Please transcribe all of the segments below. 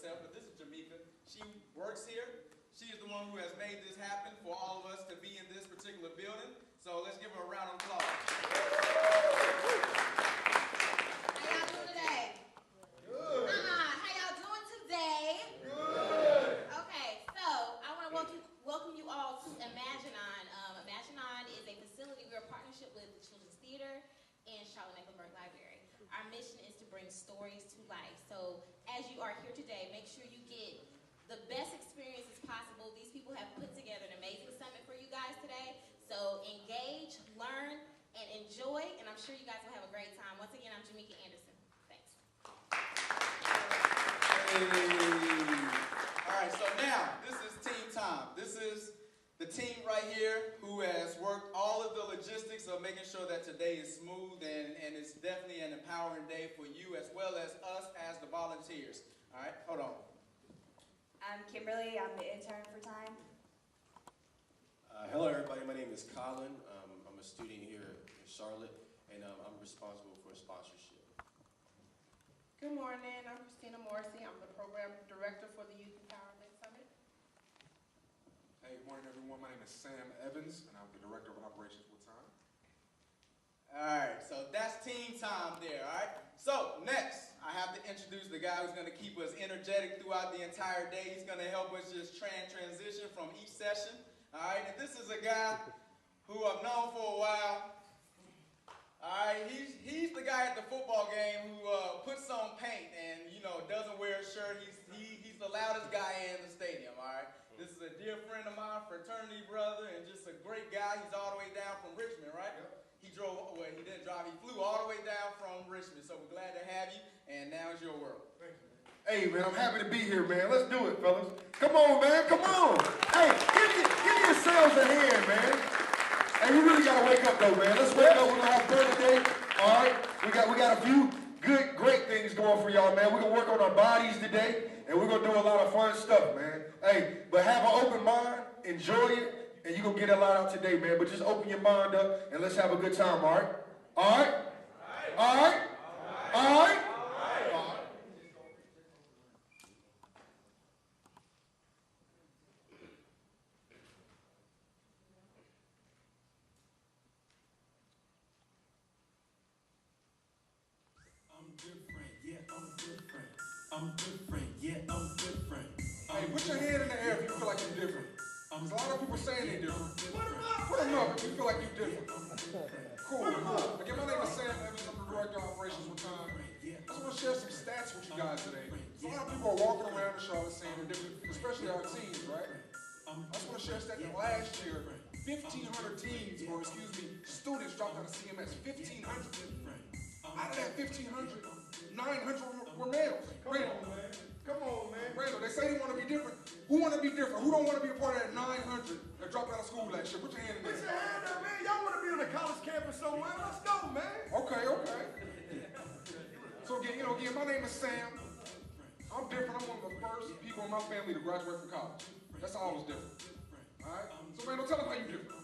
herself, but this is Jamaica. She works here. She is the one who has made this happen for all of us to be in this particular building. So let's give her a round of applause. How y'all doing today? Good. How y'all doing today? Good. Okay, so I want to welcome you all to EmpowerMENt. EmpowerMENt is a facility. We're a partnership with the Children's Theater and Charlotte-Mecklenburg Library. Our mission is to bring stories to life. So as you are here today, make sure you get the best experiences possible. These people have put together an amazing summit for you guys today. So engage, learn, and enjoy, and I'm sure you guys will have a great time. Once again, I'm Jamaica Anderson. Thanks. Hey. All right, so now this is team time. This is the team right here who has worked all of the logistics of making sure that today is smooth, and it's definitely an empowering day for you as well as us as the volunteers. All right, hold on. I'm Kimberly. I'm the intern for Time. Hello, everybody. My name is Colin. I'm a student here in Charlotte, and I'm responsible for sponsorship. Good morning. I'm Christina Morrissey. I'm the program director for the Youth Empowerment Summit. Hey, good morning, everyone. My name is Sam Evans, and I'm the director of operations with Time. All right, so that's team time there, all right? So next, I have to introduce the guy who's going to keep us energetic throughout the entire day. He's going to help us just transition from each session, all right? And this is a guy who I've known for a while. All right, he's the guy at the football game who puts on paint and, you know, doesn't wear a shirt. He's the loudest guy in the stadium, all right? This is a dear friend of mine, fraternity brother, and just a great guy. He's all the way down from Richmond, right? Yep. He didn't drive, he flew all the way down from Richmond. So we're glad to have you, and now it's your world. Thank you, man. Hey, man, I'm happy to be here, man. Let's do it, fellas. Come on, man, come on. Hey, give yourselves a hand, man. Hey, we really got to wake up, though, man. Let's wake up. We're going to have fun today, all right? We got a few great things going for y'all, man. We're going to work on our bodies today, and we're going to do a lot of fun stuff, man. Hey, but have an open mind, enjoy it, and you're going to get a lot out today, man. But just open your mind up, and let's have a good time, all right? All right? All right? All right? I'm different, yeah, I'm different. Hey, put your hand in the air if you feel like you're different. There's a lot of people saying they're different. Put them up if you feel like you're different. Cool. Again, my name is Sam Evans. I'm the director of operations with Time. I just want to share some stats with you guys today. A lot of people are walking around in Charlotte saying they're different, especially our teens, right? I just want to share a stat that last year, 1,500 teens, or excuse me, students dropped out of CMS. 1,500. Out of that 1,500, 900 were males. Come on, man. Randall, they say they want to be different. Who want to be different? Who don't want to be a part of that 900 that dropped out of school last year? Put your hand in there. Put your hand up, man. Y'all want to be on a college campus somewhere? Let's go, man. Okay. So again, my name is Sam. I'm different. I'm one of the first people in my family to graduate from college. That's how I was different. All right? So Randall, tell them how you different.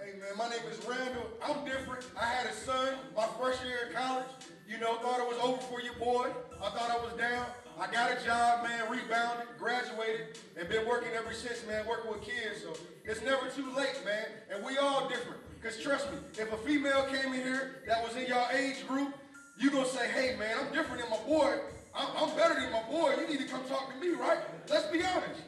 Hey, man, my name is Randall. I'm different. I had a son my freshman year in college. Thought it was over for you, boy. I thought I was down. I got a job, man, rebounded, graduated, and been working ever since, man, working with kids. So it's never too late, man. And we all different. Because trust me, if a female came in here that was in y'all age group, you going to say, hey, man, I'm different than my boy. I'm better than my boy. You need to come talk to me, right? Let's be honest.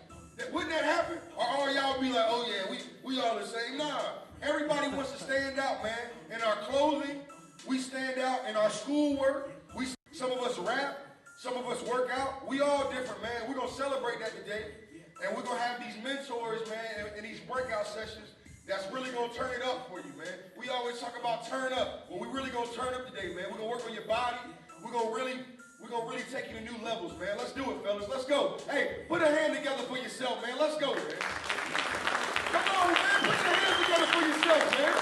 Wouldn't that happen? Or all y'all be like, oh, yeah, we all the same. Nah. Everybody wants to stand out, man. In our clothing, we stand out. In our schoolwork, some of us rap. Some of us work out. We all different, man. We're going to celebrate that today. And we're going to have these mentors, man, in these breakout sessions that's really going to turn it up for you, man. We always talk about turn up. Well, we really going to turn up today, man. We're going to work on your body. We're going to really take you to new levels, man. Let's do it, fellas. Let's go. Hey, put a hand together for yourself, man. Let's go, man. Come on, man. Put your hands together for yourself, man.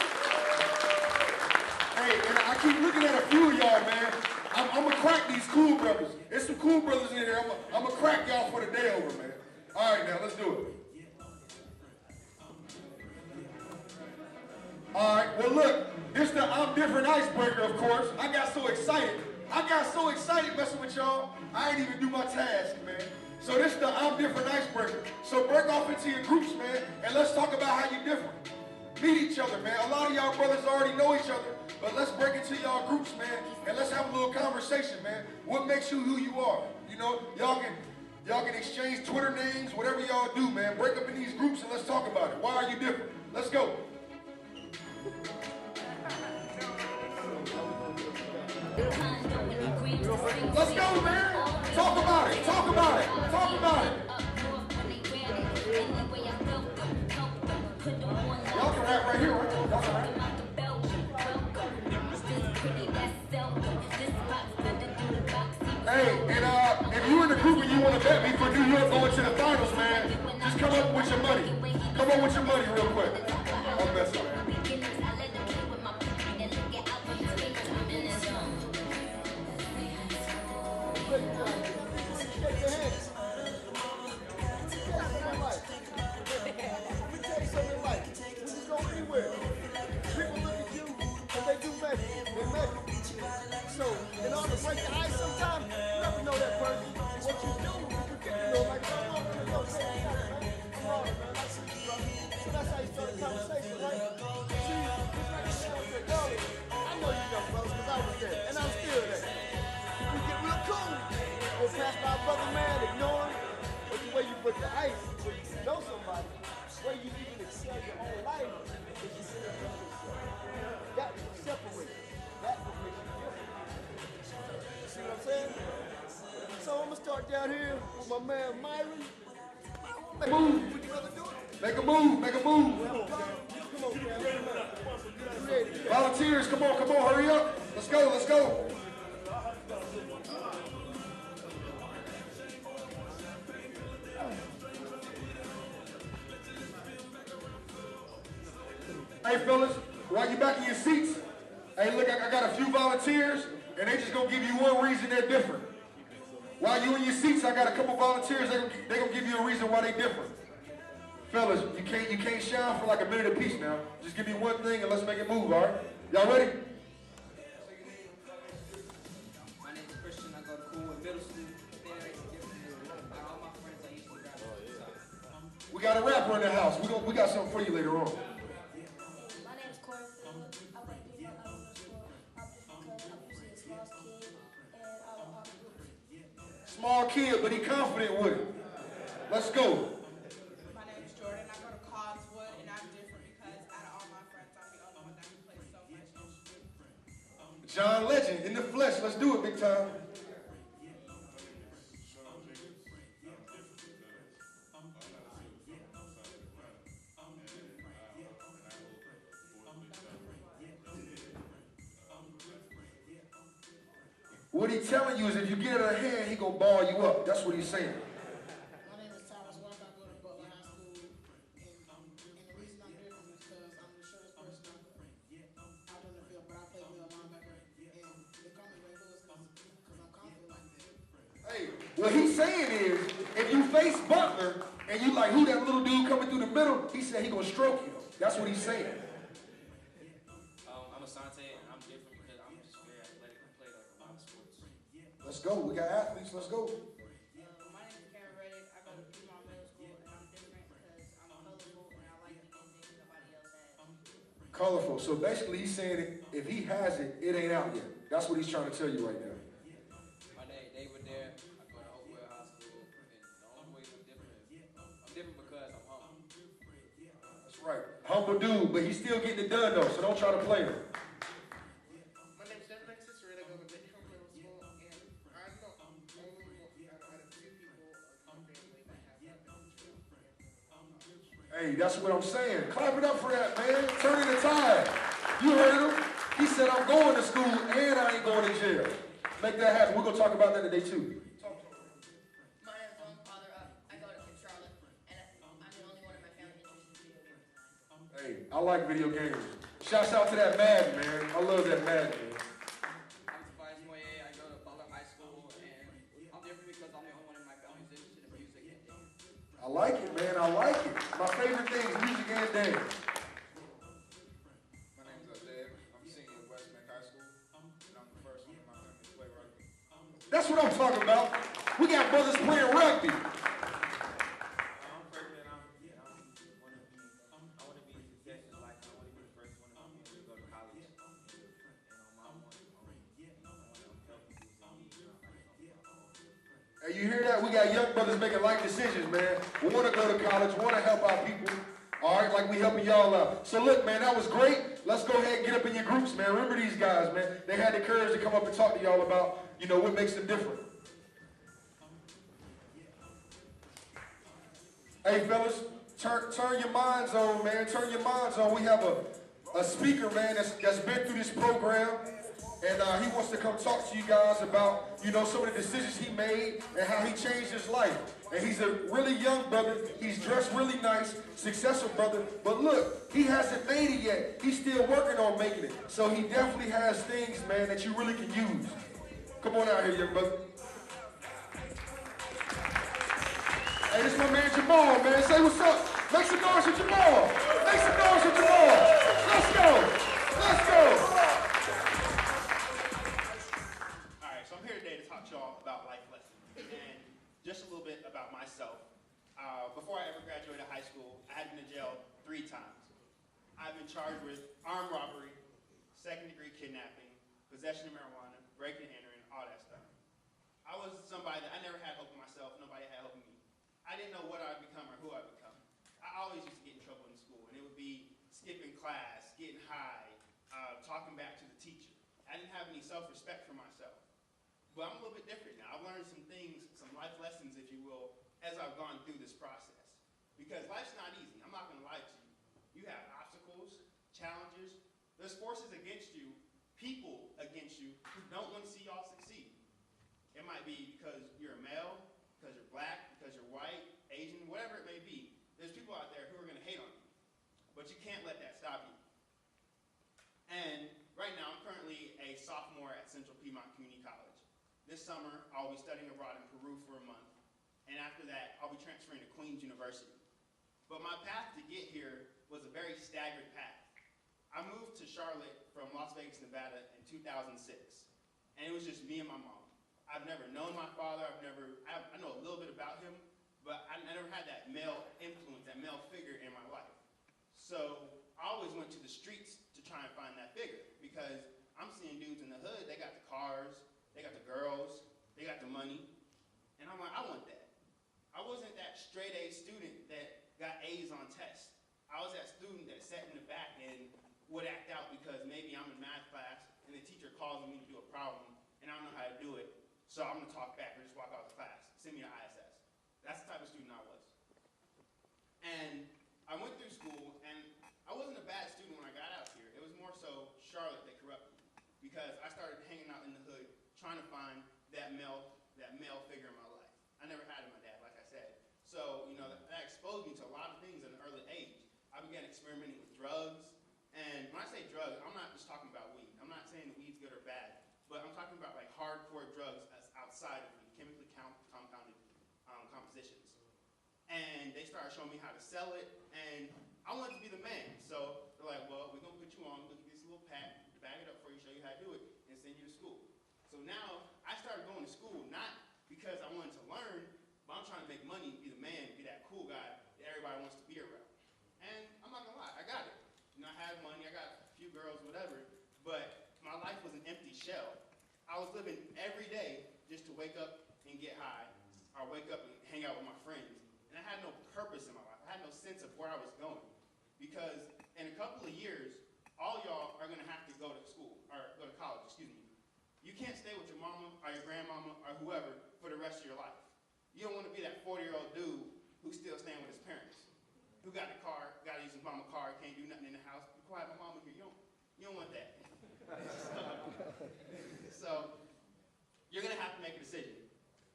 Hey, and I keep looking at a few of y'all, man. I'm going to crack these cool brothers. There's some cool brothers in here. I'm going to crack y'all for the day over, man. All right, now, let's do it. All right, well, look, this the I'm Different icebreaker, of course. I got so excited messing with y'all, I ain't even do my task, man. So this is the I'm different icebreaker. So break off into your groups, man, and let's talk about how you're different. Meet each other, man. A lot of y'all brothers already know each other, but let's break into y'all groups, man, and let's have a little conversation, man. What makes you who you are? You know, y'all can exchange Twitter names, whatever y'all do, man. Break up in these groups and let's talk about it. Why are you different? Let's go. Let's go, man. Talk about it. Talk about it. Talk about it. Y'all can rap right here, right? Y'all can rap. Hey, and if you're in the group and you want to bet me for New York going to the finals, man, just come up with your money. Come up with your money real quick. I'm messing, man. So, in order to break the ice sometimes, you have to know that person. What you do, you know, like, I'm on to go take a shot, man. Come on, man. I see you, brother. So that's how you start a conversation, right? See, just like the man said earlier, I know you young brothers, because I was there, and I'm still there. We get real cool. Go past our brother, man, ignore him. But the way you break the ice, when you know somebody, the way you even excel your own life, is you see yourself. That will separate. That will make you different. See what I'm saying? So I'm gonna start down here with my man Myron. Make a move. What you gonna do it? Make a move. Make a move. Come on, man. Volunteers, come on, hurry up. Let's go, let's go. Hey, fellas, while you back in your seats, hey, look, I got a few volunteers, and they just gonna give you one reason they're different. While you in your seats, I got a couple volunteers, they gonna give you a reason why they different. Fellas, you can't shine for like a minute apiece now. Just give me one thing and let's make it move, all right? Y'all ready? My name is Christian. I go to Coolwood Middle School. All my friends I used to graduate. We got a rapper in the house. We got something for you later on. My name is Corey. I went to school. I'm usually a small kid, and Small kid, but he confident with it. Let's go. My name is Jordan. I go to Coswood, and I'm different because out of all my friends, I'm the only one that can play so much. John Legend in the flesh. Let's do it, big time. What he's telling you is if you get out of hand, he gonna ball you up. That's what he's saying. My name is Thomas Walker. I go to Butler High School, and the reason I'm different is because I'm the shortest person out on the field, but I play middle linebacker, and they call me Ray Lewis because I'm confident like that. Hey, what he's saying is, if you face Butler and you like, who that little dude coming through the middle, he said he gonna stroke you. That's what he's saying. I'm Asante, and I'm different because I'm just very athletic and play like a lot of sports. Let's go. We got athletes. Let's go. My name is Karen Reddick. I go to Piedmont Middle School, and I'm different because I'm colorful and I like the things nobody else has. Colorful. So basically, he's saying if he has it, it ain't out yet. That's what he's trying to tell you right now. My name is David Dare. I go to Hopewell High School, and the only way I'm different is I'm different because I'm humble. That's right. Humble dude, but he's still getting it done though. So don't try to play him. My name is Alexis Red. I go to Benjamin Middle School, and I know only out of 2 people in my family that have that. Hey, that's what I'm saying. Clap it up for that, man. Turning the tide. You heard him. He said, I'm going to school and I ain't going to jail. Make that happen. We're going to talk about that today, too. My name is Owen Father. I go to Charlotte, and I'm the only one in my family interested in video games. Hey, I like video games. Shouts out to that Madden, man. I love that Madden, man. I'm Tobias Moyer. I go to Butler High School, and I'm different because I'm the only one in my family who's interested in music and dance. I like it, man. I like it. My favorite thing is music and dance. My name is Dave. I'm senior at Westman High School, and I'm the first one in my family to play rugby. That's what I'm talking about. We got brothers playing rugby. You hear that? We got young brothers making life decisions, man. We want to go to college, want to help our people. All right, like we helping y'all out. So look, man, that was great. Let's go ahead and get up in your groups, man. Remember these guys, man. They had the courage to come up and talk to y'all about, you know, what makes them different. Hey, fellas, turn your minds on, man. Turn your minds on. We have a speaker, man, that's been through this program. And he wants to come talk to you guys about, you know, some of the decisions he made and how he changed his life. And he's a really young brother. He's dressed really nice, successful brother. But look, he hasn't made it yet. He's still working on making it. So he definitely has things, man, that you really can use. Come on out here, young brother. Hey, this is my man Jamal, man. Say what's up. Make some noise for Jamal. Make some noise for Jamal. Let's go. Let's go. Alright, so I'm here today to talk to y'all about life lessons. And just a little bit about myself. Before I ever graduated high school, I had been in jail 3 times. I've been charged with armed robbery, second-degree kidnapping, possession of marijuana, breaking and entering, all that stuff. I was somebody that I never had hope in myself. Nobody had hope in me. I didn't know what I'd become or who I'd become. I always used to get in trouble in school, and it would be skipping class, getting high, talking back to the teacher. I didn't have any self-respect for myself. But I'm a little bit different now. I've learned some things, some life lessons, if you will, as I've gone through this process. Because life's not easy. I'm not going to lie to you. You have obstacles, challenges. There's forces against you, people against you, who don't want to see y'all succeed. It might be because you're a male, because you're black, because you're white, Asian, whatever it may be. There's people out there who are going to hate on you. But you can't let that stop you. And right now, I'm currently a sophomore at Central Piedmont Community College. This summer, I'll be studying abroad in Peru for a month. And after that, I'll be transferring to Queens University. But my path to get here was a very staggered path. I moved to Charlotte from Las Vegas, Nevada in 2006. And it was just me and my mom. I've never known my father. I know a little bit about him, but I never had that male influence, that male figure in my life. So I always went to the streets to try and find that figure because I'm seeing dudes in the hood, they got the cars, they got the girls, they got the money, and I'm like, I want that. I wasn't that straight A student that got A's on tests. I was that student that sat in the back and would act out because maybe I'm in math class and the teacher calls me to do a problem and I don't know how to do it. So I'm going to talk back or just walk out of class. Send me to ISS. That's the type of student I was. And I went through school, and I wasn't a bad student when I got out here. It was more so Charlotte that corrupted me. Because I started hanging out in the hood, trying to find that male figure in my life. I never had my dad, like I said. So, you know, that exposed me to a lot of things at an early age. I began experimenting with drugs. And when I say drugs, I'm not just talking about weed. I'm not saying that weed's good or bad. But I'm talking about like hardcore drugs that's outside of weed, chemically compounded compositions. And they started showing me how to sell it, and I wanted to be the man. So they're like, well, we're going to put you on, we'll give you this little pack, bag it up for you, show you how to do it, and send you to school. So now I started going to school, not because I wanted to learn, but I'm trying to make money, be the man, be that cool guy that everybody wants to be around. And I'm not going to lie, I got it. You know, I had money, I got a few girls, whatever, but my life was an empty shell. I was living every day just to wake up and get high, or wake up and hang out with my friends. And I had no purpose in my life. I had no sense of where I was going. Because in a couple of years, all y'all are gonna have to go to school, or go to college, excuse me. You can't stay with your mama, or your grandmama, or whoever for the rest of your life. You don't wanna be that 40-year-old dude who's still staying with his parents. Who got the car, gotta use his mama's car, can't do nothing in the house. Be quiet, my mama here. You don't want that. So, you're going to have to make a decision.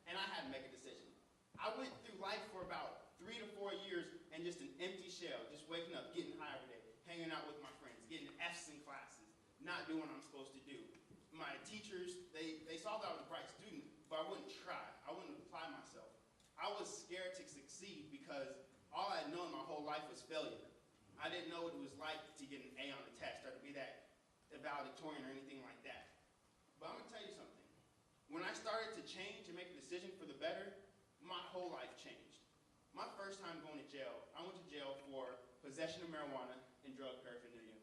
And I had to make a decision. I went through life for about 3 to 4 years and just an empty shell, just waking up, getting high every day, hanging out with my friends, getting F's in classes, not doing what I'm supposed to do. My teachers, they saw that I was a bright student, but I wouldn't try. I wouldn't apply myself. I was scared to succeed because all I had known my whole life was failure. I didn't know what it was like to get an A on a test or to be that valedictorian or anything like that. But I'm going to tell you something. When I started to change and make a decision for the better, my whole life changed. My first time going to jail, I went to jail for possession of marijuana and drug paraphernalia.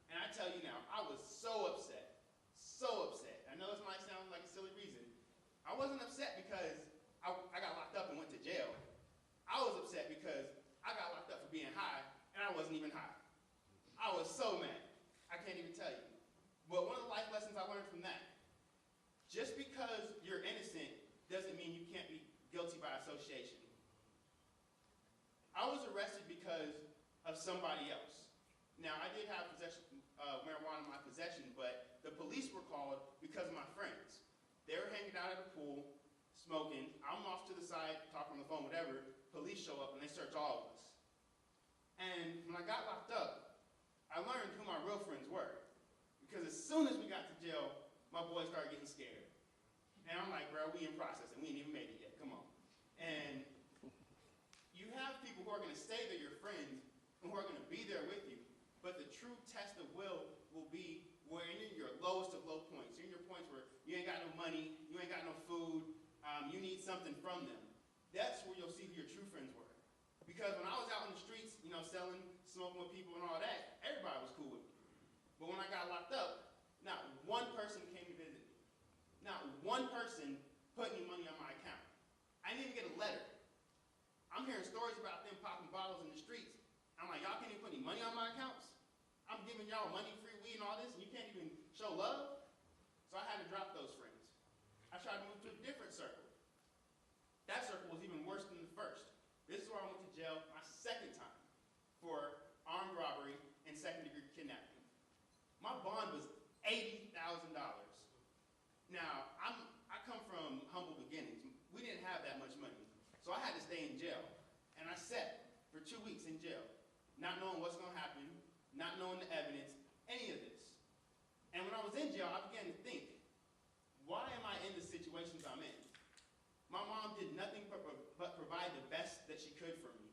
And I tell you now, I was so upset. So upset. I know this might sound like a silly reason. I wasn't upset because I somebody else. Now, I did have marijuana in my possession, but the police were called because of my friends. They were hanging out at the pool, smoking. I'm off to the side, talking on the phone, whatever. Police show up and they search all of us. And when I got locked up, I learned who my real friends were. Because as soon as we got to jail, my boys started getting scared. And I'm like, bro, we in process and we ain't even made it yet, come on. And you have people who are gonna say they're your friends and who are gonna be there with you, but the true test of will be where you're in your lowest of low points. You're in your points where you ain't got no money, you ain't got no food, you need something from them. That's where you'll see who your true friends were. Because when I was out in the streets, you know, selling, smoking with people and all that, everybody was cool with me. But when I got locked up, not one person came to visit me. Not one person put any money on my account. I didn't even get a letter. I'm hearing stories about them popping bottles in the streets. I'm like, y'all can't even put any money on my accounts? I'm giving y'all money, free weed and all this, and you can't even show love? So I had to drop those friends. I tried to move to a different circle. That circle was even worse than the first. This is where I went to jail my second time for armed robbery and second-degree kidnapping. My bond was $80,000. Now, I come from humble beginnings. We didn't have that much money, so I had to stay in jail. And I sat for 2 weeks in jail, not knowing what's going to happen, not knowing the evidence, any of this. And when I was in jail, I began to think, why am I in the situations I'm in? My mom did nothing but provide the best that she could for me.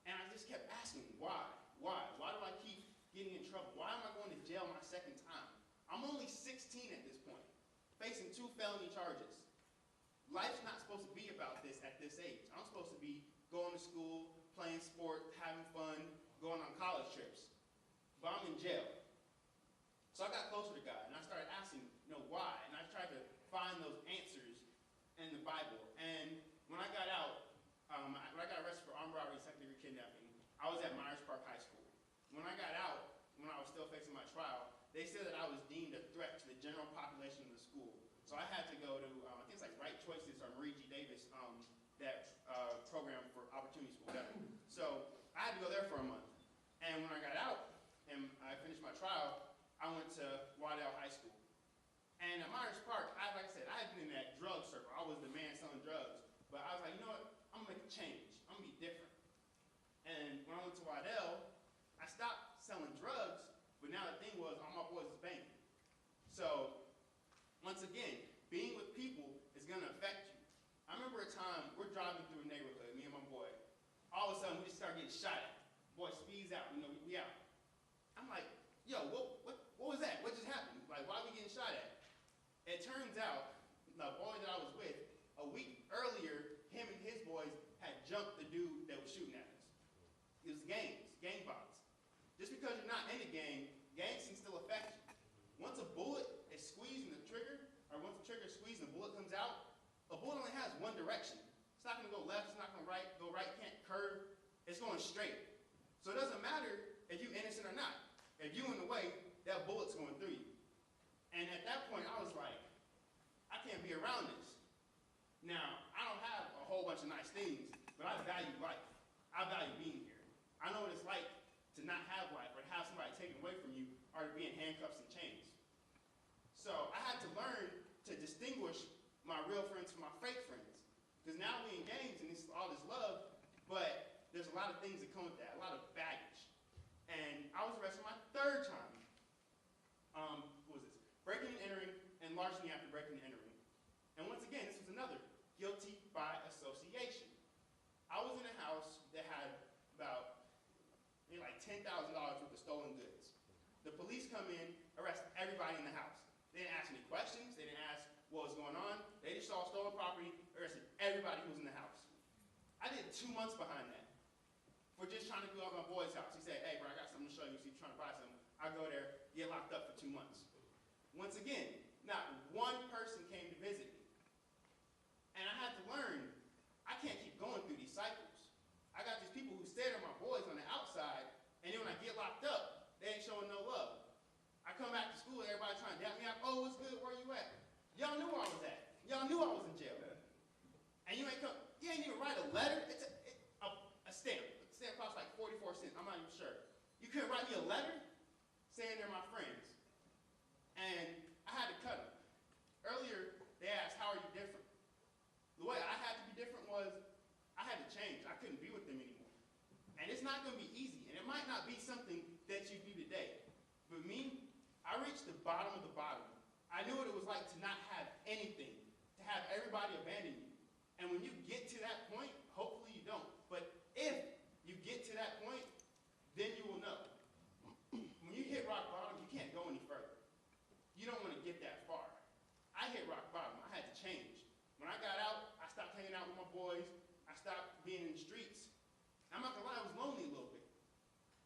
And I just kept asking, why? Why? Why do I keep getting in trouble? Why am I going to jail my second time? I'm only 16 at this point, facing 2 felony charges. Life's not supposed to be about this at this age. I'm supposed to be going to school, playing sport, having fun, going on college trips. But I'm in jail. So I got closer to God, and I started asking, why? And I tried to find those answers in the Bible. And when I got out, when I got arrested for armed robbery and second-degree kidnapping, I was at Myers Park High School. When I got out, when I was still facing my trial, they said that I was deemed a threat to the general population of the school. So I had to go to, I think it's like Right Choices or Marie G. Davis, that program for opportunity school, whatever. So I had to go there for a month. And when I got out and I finished my trial, I went to Waddell High School. And at Myers Park, like I said, I had been in that drug circle. I was the man selling drugs. But I was like, you know what? I'm going to make a change. I'm going to be different. And when I went to Waddell, I stopped selling drugs, but now the thing was, all my boys was banging. So, once again, being with people is going to affect you. I remember a time, we're driving through a neighborhood, me and my boy. All of a sudden, we just start getting shot at. Boy speeds out, we out. I'm like, yo, what was that? What just happened? Like, why are we getting shot at? It turns out, the boy that I was with, a week earlier, him and his boys had jumped the dude that was shooting at us. It was gang violence. Just because you're not in a gang, gangs can still affect you. Once a bullet is squeezed in the trigger, or once the trigger is squeezed and the bullet comes out, a bullet only has one direction. It's not going to go left, it's not going to go right, can't curve. It's going straight. So it doesn't matter if you're innocent or not. If you're in the way, that bullet's going through you. And at that point, I was like, I can't be around this. Now, I don't have a whole bunch of nice things, but I value life. I value being here. I know what it's like to not have life or to have somebody taken away from you or to be in handcuffs and chains. So I had to learn to distinguish my real friends from my fake friends. Because now we in gangs and it's all this love, but there's a lot of things that come with that, a lot of baggage. And I was arrested my 3rd time. What was this? Breaking and entering and larceny after breaking and entering. And once again, this was another guilty by association. I was in a house that had about maybe like $10,000 worth of stolen goods. The police come in, arrest everybody in the house. They didn't ask any questions. They didn't ask what was going on. They just saw stolen property, arrested everybody who was in the house. I did 2 months behind that for just trying to go out my boy's house. He said, hey, bro, I got something to show you. So you're trying to buy something. I go there, get locked up for 2 months. Once again, not one person came to visit me. And I had to learn, I can't keep going through these cycles. I got these people who stare at my boys on the outside, and then when I get locked up, they ain't showing no love. I come back to school, everybody trying to dap me up. Oh, what's good? Where you at? Y'all knew where I was at. Y'all knew I was in jail. And you ain't even write a letter. It's a stamp. The stamp costs like 44 cents. I'm not even sure. couldn't write me a letter saying they're my friends. And I had to cut them. Earlier, they asked, how are you different? The way I had to be different was I had to change. I couldn't be with them anymore. And it's not going to be easy. And it might not be something that you do today. But me, I reached the bottom of the bottom. I knew what it was like to not have anything, to have everybody abandon you. And when you get to that point, hopefully you don't, but if you get to that point, then you will know. When you hit rock bottom, you can't go any further. You don't want to get that far. I hit rock bottom. I had to change. When I got out, I stopped hanging out with my boys. I stopped being in the streets. I'm not gonna lie, I was lonely a little bit.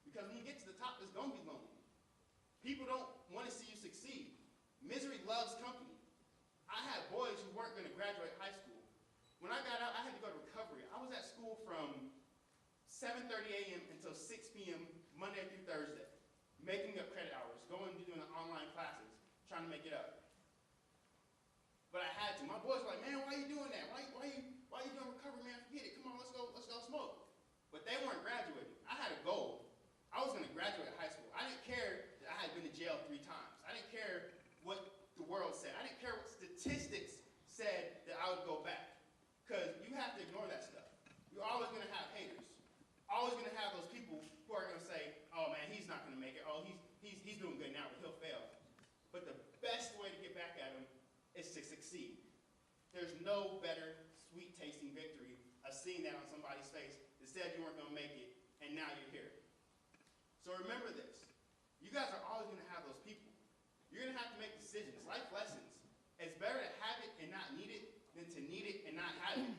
Because when you get to the top, it's gonna be lonely. People don't want to see you succeed. Misery loves company. I had boys who weren't going to graduate high school. When I got out, I had to go to recovery. I was at school from 7:30 a.m. until 6 p.m. Monday through Thursday, making up credit hours, going to doing online classes, trying to make it up. But I had to. My boys were like, man, why are you doing that? Why are you doing recovery, man? Forget it. Come on, let's go smoke. But they weren't graduating. I had a goal. I was going to graduate high school. I didn't care that I had been to jail 3 times. I didn't care what the world said. I didn't care what statistics said that I would go back. Because you have to ignore that stuff. You're always going to have haters. Always going to have those people who are going to say, oh man, he's not going to make it. Oh, he's doing good now, but he'll fail. But the best way to get back at him is to succeed. There's no better sweet tasting victory of seeing that on somebody's face that said you weren't going to make it, and now you're here. So remember this. You guys are always going to have those people. You're going to have to make decisions, life lessons. It's better to have it and not need it than to need it and not have it.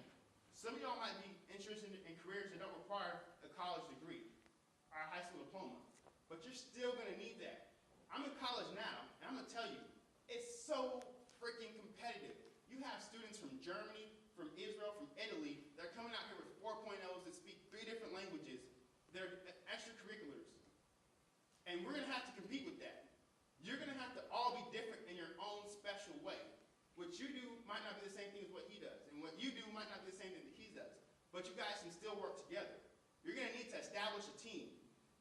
Some of y'all might be interested in careers that don't require a college degree or a high school diploma, but you're still going to need that. I'm in college now, and I'm going to tell you, it's so freaking competitive. You have students from Germany, from Israel, from Italy that are coming out here with 4.0s that speak 3 different languages. They're extracurriculars. And we're going to have to compete with that. You're going to have to all be different in your own special way. What you do might not be the same thing as what he does. And what you do might not be the same thing that he does. But you guys can still work together. You're going to need to establish a team.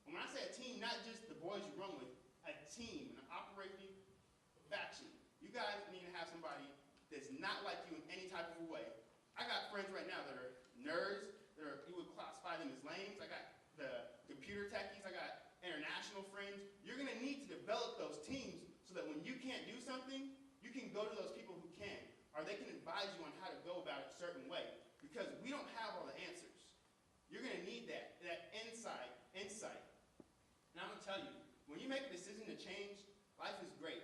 And when I say a team, not just the boys you run with, a team, an operating faction. You guys need to have somebody that's not like you in any type of a way. I got friends right now that are nerds, you would classify them as lames. I got the computer techies, I got international friends. You're going to need to develop those teams so that when you can't do something, you can go to those people who can, or they can advise you on how to go about it a certain way, because we don't have all the answers. You're going to need that insight. And I'm going to tell you, when you make a decision to change, life is great.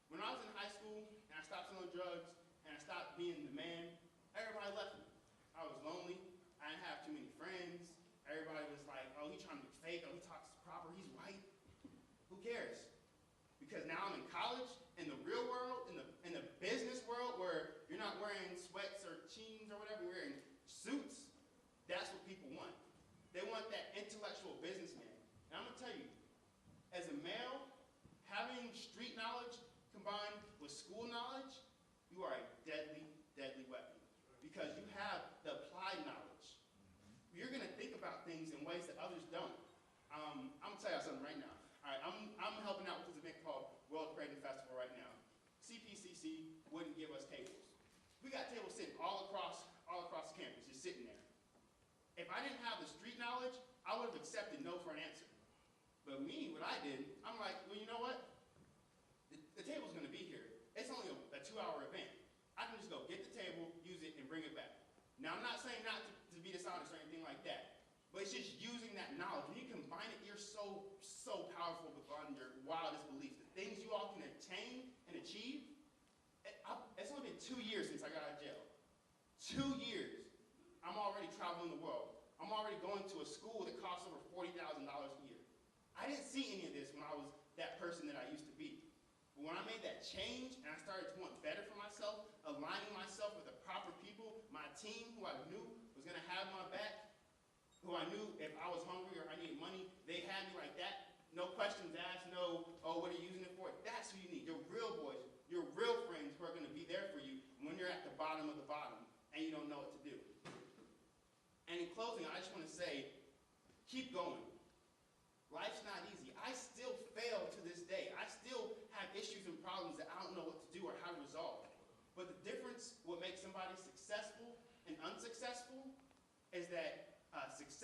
When I was in high school and I stopped selling drugs and I stopped being the man, everybody left me. I was lonely. I didn't have too many friends. Everybody was like, oh, he's trying to be fake. Oh, he talks proper. He's white. Who cares? Because now I'm in college, in the real world, in the business world, where you're not wearing sweats or jeans or whatever, you're wearing suits. That's what people want. They want that intellectual businessman. And I'm going to tell you, as a male, having street knowledge combined with school knowledge, you are a deadly, deadly weapon. Because you have the applied knowledge. You're going to think about things in ways that others don't. I'm going to tell you something right now. All right, I'm helping out with this event called World Creating Festival right now. CPCC wouldn't give us tables. We got tables sitting all across the campus, just sitting there. If I didn't have the street knowledge, I would have accepted no for an answer. But me, what I did, I'm like, well, you know what? The table's going to be here. It's only a 2-hour event. I can just go get the table, use it, and bring it back. Now, I'm not saying not to be dishonest or anything like that, but it's just using that knowledge. When you combine it, you're so powerful beyond your wildest beliefs. The things you all can attain and achieve, it's only been 2 years since I got out of jail. 2 years. I'm already traveling the world. I'm already going to a school that costs over $40,000 a year. I didn't see any of this when I was that person that I used to be. But when I made that change and I started to want better for myself, aligning myself with the proper people, my team who I knew was going to have my back, who I knew if I was hungry or I needed money, they had me like that. No questions asked, no, oh, what are you using it for? That's who you need. Your real boys, your real friends who are going to be there for you when you're at the bottom of the bottom and you don't know what to do. And in closing, I just want to say, keep going. Life's not easy.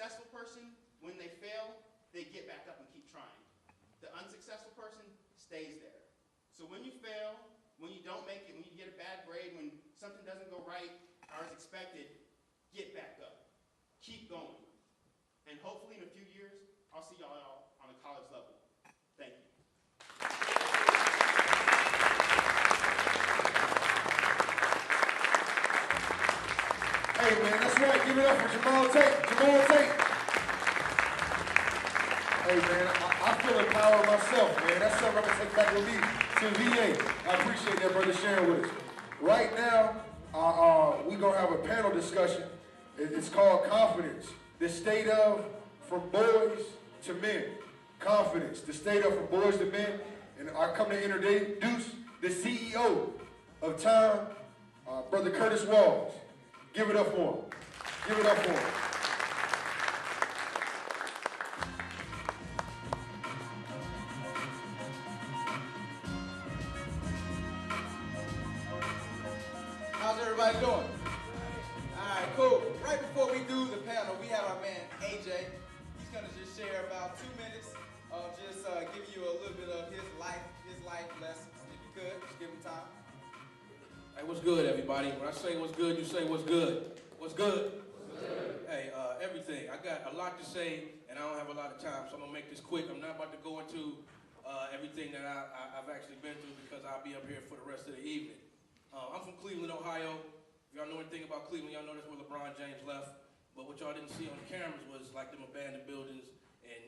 successful person, when they fail, they get back up and keep trying. The unsuccessful person stays there. So when you fail, when you don't make it, when you get a bad grade, when something doesn't go right or as expected, get back up. Keep going. And hopefully in a few years, I'll see y'all on the college level. Thank you. Hey, man, that's right. Give it up for Jamal Tate. Jamal Tate. Hey, man, I feel empowered myself, man. That's something I'm going to take back with me to VA. I appreciate that, brother, sharing with us. Right now, we're going to have a panel discussion. It's called Confidence, the state of from boys to men. Confidence, the state of from boys to men. And I come to introduce the CEO of Time, Brother Curtis Walls. Give it up for him. Give it up for him. How's everybody doing? All right, cool. Right before we do the panel, we have our man AJ. He's gonna just share about 2 minutes of just giving you a little bit of his life lessons. If you could, just give him time. Hey, what's good, everybody? When I say what's good, you say what's good. What's good? Hey, everything. I got a lot to say, and I don't have a lot of time, so I'm gonna make this quick. I'm not about to go into everything that I've actually been through because I'll be up here for the rest of the evening. I'm from Cleveland, Ohio. If y'all know anything about Cleveland, y'all know that's where LeBron James left. But what y'all didn't see on the cameras was like them abandoned buildings and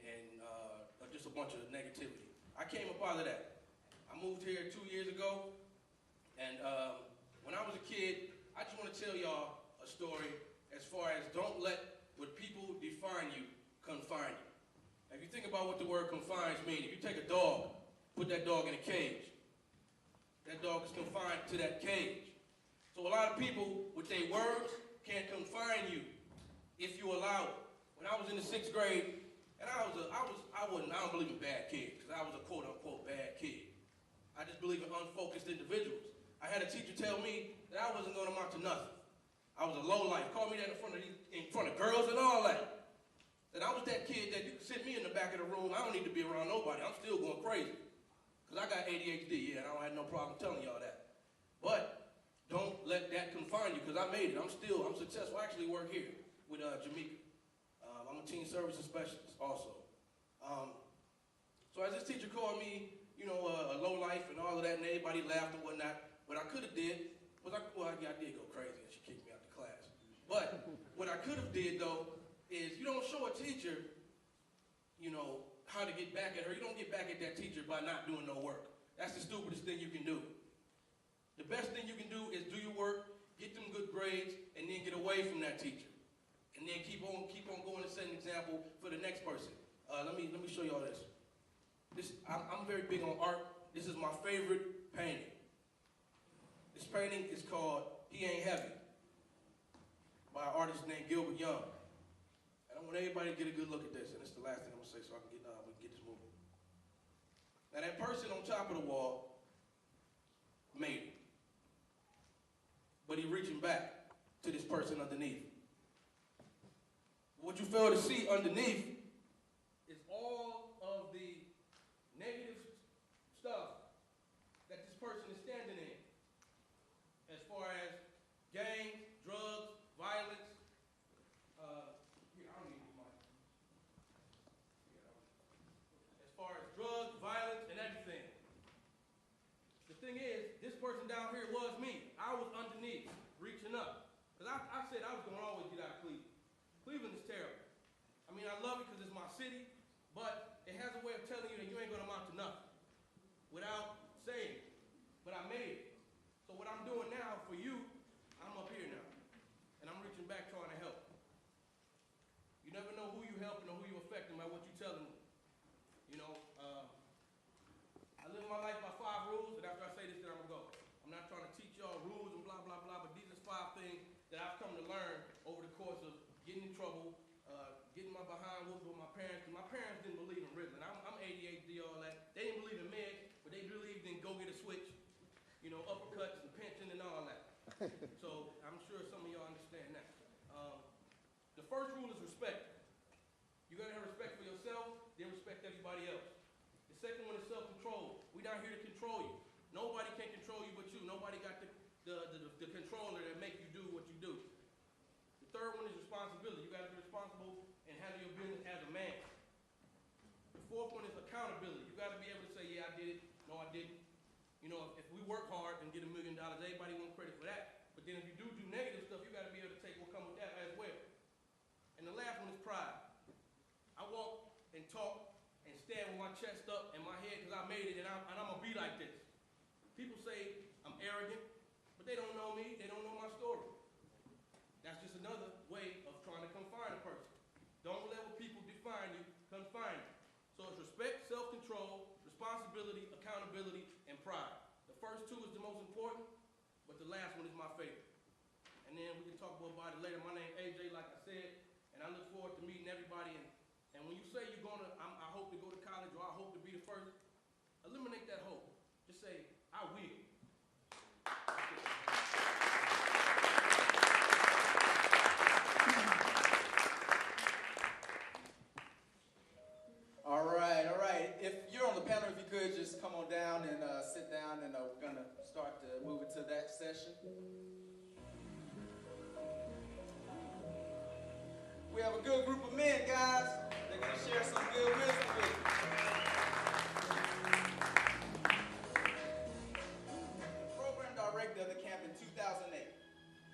just a bunch of negativity. I came up out of that. I moved here 2 years ago, and when I was a kid, I just want to tell y'all a story as far as don't let what people define you confine you. If you think about what the word confines means, if you take a dog, put that dog in a cage, that dog is confined to that cage. So a lot of people with their words can't confine you if you allow it. When I was in the 6th grade, and I don't believe in bad kids, because I was a quote unquote bad kid. I just believe in unfocused individuals. I had a teacher tell me that I wasn't going to amount to nothing. I was a lowlife. Called me that in front of girls and all that. That I was that kid that you could sit me in the back of the room. I don't need to be around nobody. I'm still going crazy. Because I got ADHD, and I don't have no problem telling y'all that. But don't let that confine you, because I made it. I'm successful. I actually work here with Jamaica. I'm a teen services specialist also. So as this teacher called me, a low life and all of that, and everybody laughed and whatnot, what I could have did was, I did go crazy and she kicked me out the class. But what I could have did though, is you don't show a teacher, how to get back at her. You don't get back at that teacher by not doing no work. That's the stupidest thing you can do. The best thing you can do is do your work, get them good grades, and then get away from that teacher. And then keep on going and set an example for the next person. Let me show y'all this. I'm very big on art. This is my favorite painting. This painting is called He Ain't Heavy by an artist named Gilbert Young. And I want everybody to get a good look at this. And this is the last thing I'm going to say so I can get this moving. Now that person on top of the wall made it. But he's reaching back to this person underneath. What you fail to see underneath is all of the negative stuff that this person is standing in. As far as gangs, drugs, violence. Here, I don't need this mic. As far as drugs, violence, and everything. The thing is, this person down here was me. I was underneath, reaching up. Because I said I was going to always get out of Cleveland. Cleveland is terrible. I mean, I love it because it's my city, but it has a way of telling you that you ain't going to amount to nothing without saying it. But I made it. So what I'm doing now for you, I'm up here now. And I'm reaching back trying to help. You never know who you helping or who you affecting by what you telling them. I live my life by 5 rules, and after I say this, then I'm going to go. I'm not trying to teach y'all rules and blah, blah, blah, but these are 5 things that I've come to learn over the course of getting in trouble, getting my behind whooped with my parents. My parents didn't believe in Ritalin. I'm ADHD, all that. They didn't believe in meds, but they believed in go get a switch, uppercuts and pinching and all that. So I'm sure some of y'all understand that. The first rule is respect. You gotta have respect for yourself, then respect everybody else. The second one is self-control. We're not here to control you. Nobody can control you but you. Nobody got the controller that make you do what you do. The third one is responsibility. You gotta be responsible and handle your business as a man. The fourth one is accountability. You gotta be able to say, yeah, I did it. No, I didn't. You know, if we work hard and get $1 million, everybody wants credit for that. But then if you do negative stuff, you gotta be able to take what comes with that as well. And the last one is pride. I walk and talk and stand with my chest up and my head because I made it and I'm gonna be like this. People say I'm arrogant, but they don't know me, they don't know my story. That's just another way of trying to confine a person. Don't let what people define you, confine you. So it's respect, self-control, responsibility, accountability, and pride. The first two is the most important, but the last one is my favorite. And then we can talk more about it later. My name is AJ, like I said, and I look forward to meeting everybody. And when you say you're gonna, I hope to go to college or I hope to be the first, eliminate that hope. Just say, I will. All right, all right. If you're on the panel, if you could just come on down and sit down, and we're gonna start to move into that session. We have a good group of men, guys. They're gonna share some good wisdom with you. Program director of the camp in 2008.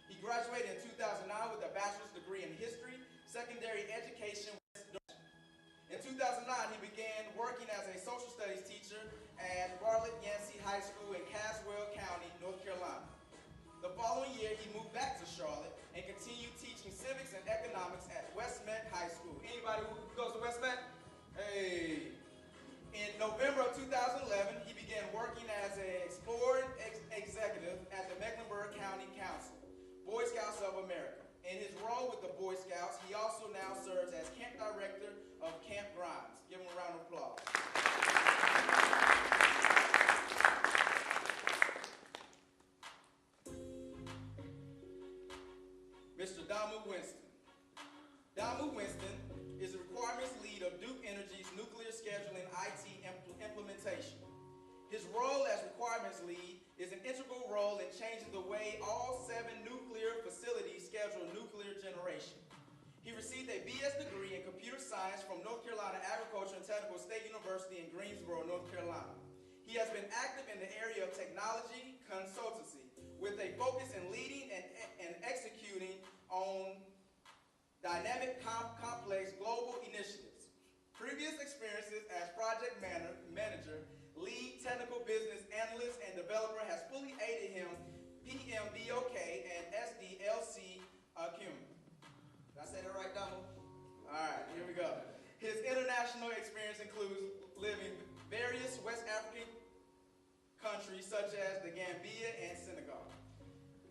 He graduated in 2009 with a bachelor's degree in history, secondary education. In 2009, he began working as a social studies teacher at Bartlett Yancey High School in Caswell County, North Carolina. The following year, he moved back to Charlotte and continued teaching civics and economics at EmpowerMEnt High School. Anybody who goes to EmpowerMEnt? Hey. In November of 2011, he began working as an exploring executive at the Mecklenburg County Council, Boy Scouts of America. In his role with the Boy Scouts, he also now serves as camp director of Camp Grimes. Give him a round of applause. Mr. Damu Winston. Damu Winston is the requirements lead of Duke Energy's nuclear scheduling IT implementation. His role as requirements lead is an integral role in changing the way all 7 nuclear facilities schedule nuclear generation. He received a BS degree in computer science from North Carolina Agricultural and Technical State University in Greensboro, North Carolina. He has been active in the area of technology consultancy with a focus in leading and executing on dynamic, complex global initiatives. Previous experiences as project manager, lead technical business analyst, and developer has fully aided him PMBOK and SDLC acumen. Did I say that right, Donald? All right, here we go. His international experience includes living various West African countries such as the Gambia and Senegal.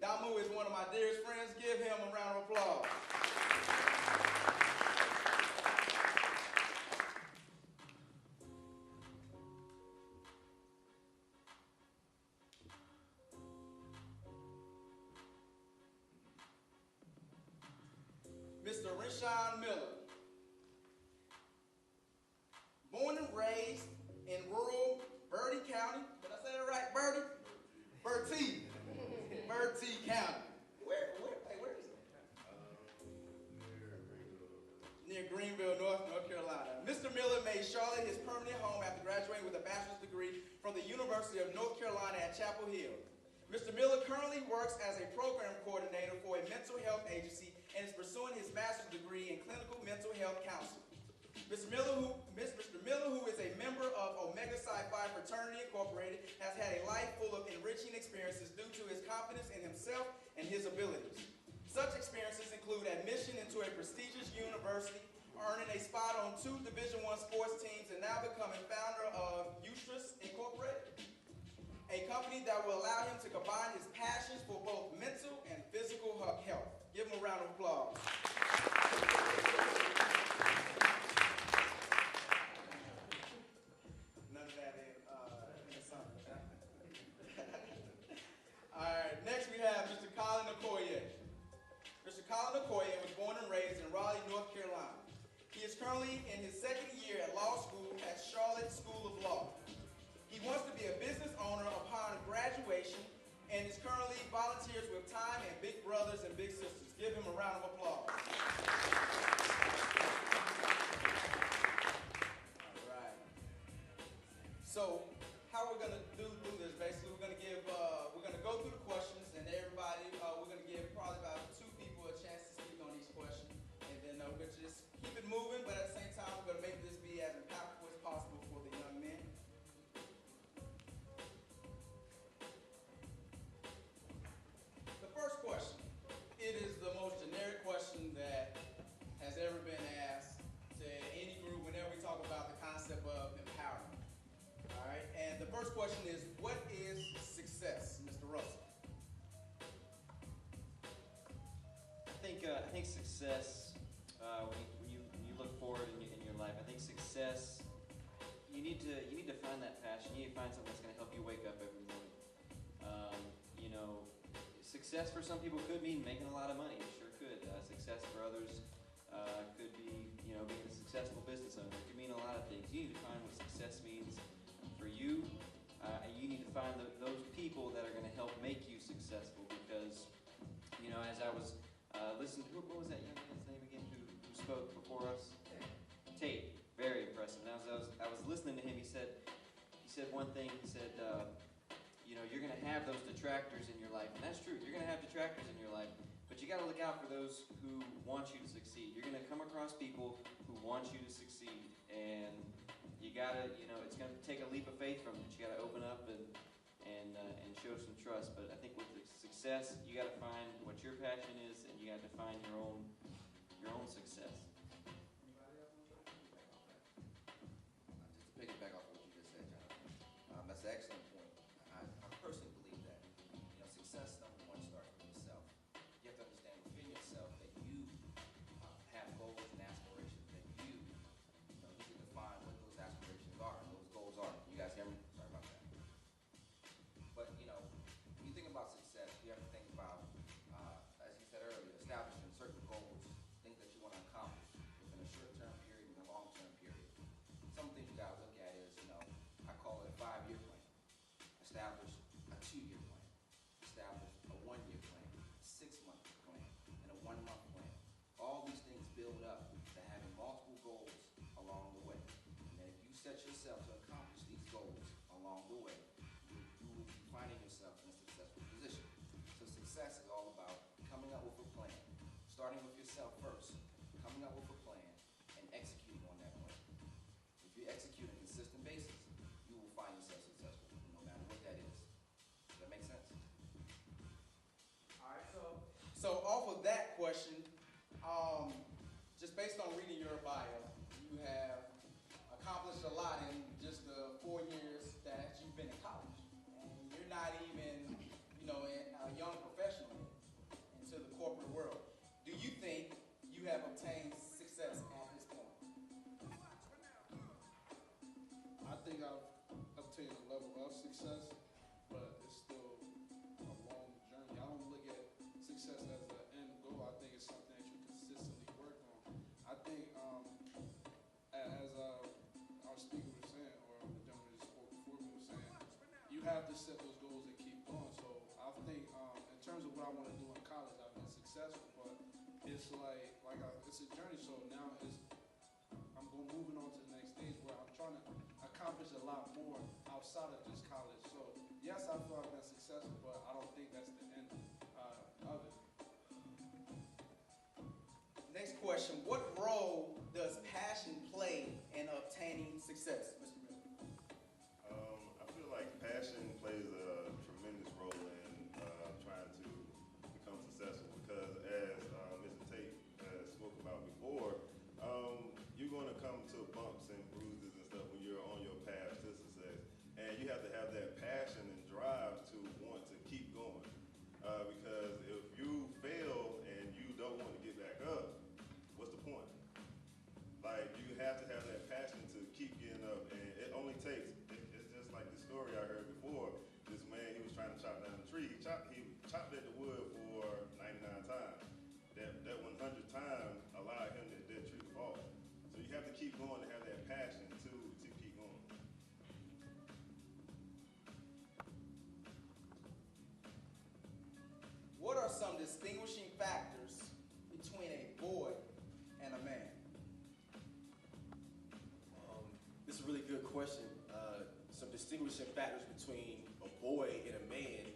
Damu is one of my dearest friends. Give him a round of applause. Mr. Rashawn Miller. Born and raised in rural Bertie County. Did I say that right, Bertie? Bertie. Bertie County. Where is it? Near Greenville, North Carolina. Mr. Miller made Charlotte his permanent home after graduating with a bachelor's degree from the University of North Carolina at Chapel Hill. Mr. Miller currently works as a program coordinator for a mental health agency and is pursuing his master's degree in clinical mental health counseling. Mr. Miller, who is a member of Omega Psi Phi Fraternity Incorporated, has had a life full of enriching experiences due to his confidence in himself and his abilities. Such experiences include admission into a prestigious university, earning a spot on 2 Division I sports teams, and now becoming founder of Eustress Incorporated, a company that will allow him to combine his passions for both mental and physical health. Give him a round of applause. None of that in the summer. All right, next we have Mr. Colin Okoye. Mr. Colin Okoye was born and raised in Raleigh, North Carolina. He is currently think success, when you look forward in your life, I think success, you need to find that passion. You need to find something that's going to help you wake up every morning. You know, success for some people could mean making a lot of money. It sure could. Success for others could be, you know, being a successful business owner. It could mean a lot of things. You need to find what success means for you. And you need to find those people that are going to help make you successful. Because, you know, as I was listening, what was that young man's name again who spoke before us? Tate. Very impressive. And I was listening to him. He said one thing. He said, you know, you're going to have those detractors in your life, and that's true. You're going to have detractors in your life, but you got to look out for those who want you to succeed. You're going to come across people who want you to succeed, and you got to, you know, it's going to take a leap of faith from it. You got to open up and show some trust. But I think with the success, you got to find what your passion is, and you got to find your own success. Piggyback off what you just said, Jonathan. That's an excellent point. I personally believe that, you know, success number one starts with yourself. You have to understand within yourself that you have goals and aspirations that you know, you can define what those aspirations are and those goals are. You guys hear me? Sorry about that. But, you know, when you think about success, you have to think about, as you said earlier, establishing certain goals, things that you want to accomplish within a short-term period and a long-term period. Some things you gotta look at is, you know, I call it a 5-year plan. Establish a 2-year plan. Establish a 1-year plan, a 6-month plan, and a 1-month plan. All these things build up to having multiple goals along the way. And then if you set yourself to accomplish these goals along the way, you will be finding yourself in a successful position. So success is all about coming up with a plan, starting with yourself first, coming up with a plan, and executing on that plan. If you execute on a consistent basis, you will find yourself successful, no matter what that is. Does that make sense? All right, so off of that question, just based on reading your bio, you have accomplished a lot in just the 4 years that you've been in college. And you're not even, you know, a young professional into the corporate world. Do you think you have obtained success at this point? I think I've obtained a level of success, but it's still a long journey. I don't look at success as an end goal. I think it's something that you consistently work on. I think, as our speaker was saying, or the gentleman who spoke before me was saying, you have to set those goals and keep going. So I think, in terms of what I want to do in college, I've been successful, but it's it's a journey. So now I'm moving on to the next stage where I'm trying to accomplish a lot more outside of just college. So yes, I feel I've been successful, but I don't think that's the end of it. Next question, what role does passion play in obtaining success, Mr. Miller? I feel like passion plays a tremendous role in trying to become successful because as Mr. Tate spoke about before, you're going to come to bumps and bruises and stuff when you're on your path to success. And you have to have that passion and drive to want to keep going. Because if you fail and you don't want to get back up, what's the point? Like, you have to have that passion to keep getting up. And it only takes, it's just like the story I heard before. This man, he was trying to chop down the tree. He chopped at the wood for 99 times. That 100th time allowed him that tree to fall. So you have to keep going to have that passion to keep going. What are some distinguishing factors between a boy and a man? This is a really good question. Some distinguishing factors between a boy and a man.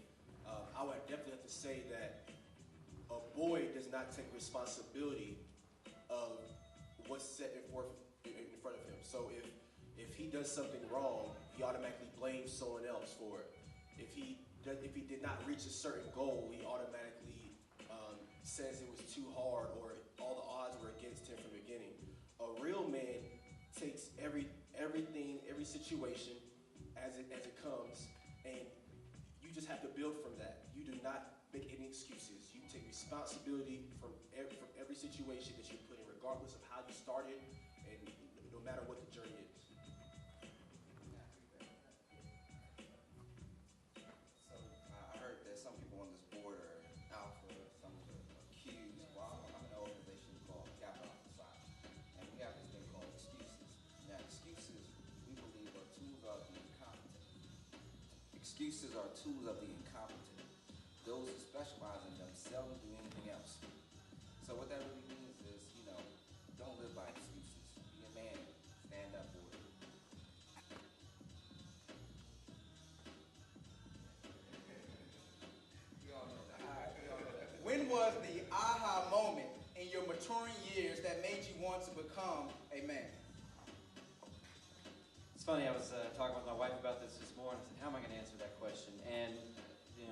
I would definitely have to say that a boy does not take responsibility of what's set in front of him. So if he does something wrong, he automatically blames someone else for it. If he did not reach a certain goal, he automatically says it was too hard or all the odds were against him from the beginning. A real man takes everything, every situation as it comes, and you just have to build from that. You do not make any excuses. You take responsibility responsibility from every situation that you're put in, regardless of how you started, and no matter what the journey is. So I heard that some people on this board are alpha, some are accused. Well, I'm in an organization called Capital Alpha Psi, and we have this thing called excuses. Now, excuses, we believe, are tools of the incompetent. Excuses are tools of the incompetent. Those who specialize in them seldom do anything else. So what that really means is, don't live by excuses. Be a man. Stand up for it. We all know that. All right, we all know that. When was the aha moment in your maturing years that made you want to become a man? It's funny, I was talking with my wife about this morning. I said, how am I going to answer that question? And,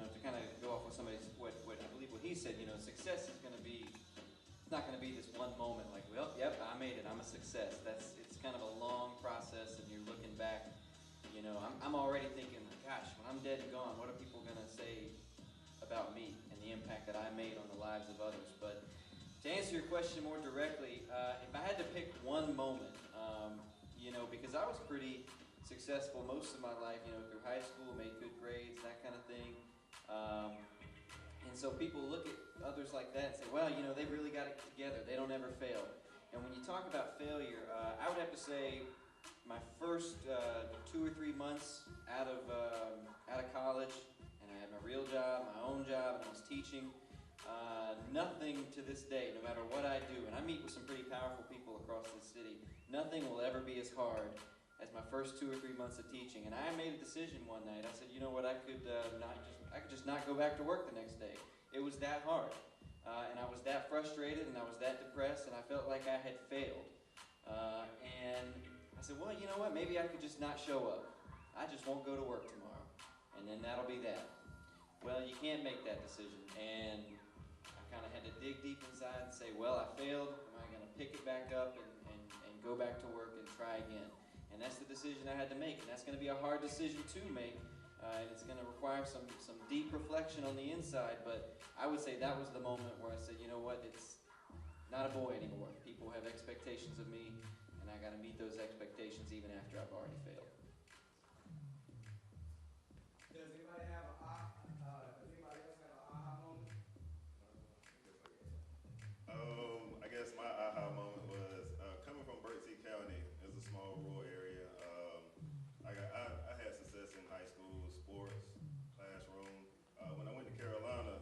to kind of go off with what I believe what he said, success is going to be, it's not going to be this one moment like, well, yep, I made it, I'm a success. It's kind of a long process, and you're looking back, I'm already thinking, gosh, when I'm dead and gone, what are people going to say about me and the impact that I made on the lives of others? But to answer your question more directly, if I had to pick one moment, because I was pretty successful most of my life, through high school, made good grades, that kind of thing. And so people look at others like that and say, well, they really got it together. They don't ever fail. And when you talk about failure, I would have to say my first 2 or 3 months out of college, and I had my real job, my own job, and I was teaching. Nothing to this day, no matter what I do, and I meet with some pretty powerful people across this city, nothing will ever be as hard as my first 2 or 3 months of teaching. And I made a decision one night. I said, you know what, I could just not go back to work the next day. It was that hard. And I was that frustrated, and I was that depressed, and I felt like I had failed. And I said, well, you know what, maybe I could just not show up. I just won't go to work tomorrow. And then that'll be that. Well, you can't make that decision. And I kind of had to dig deep inside and say, well, I failed. Am I going to pick it back up and go back to work and try again? And that's the decision I had to make. And that's going to be a hard decision to make. And it's going to require some deep reflection on the inside. But I would say that was the moment where I said, you know what, it's not a boy anymore. People have expectations of me, and I got to meet those expectations even after I've already failed. Does anybody have an aha moment? I guess my aha moment was coming from Berkeley County. It's a small rural area. I had success in high school, sports, classroom. When I went to Carolina,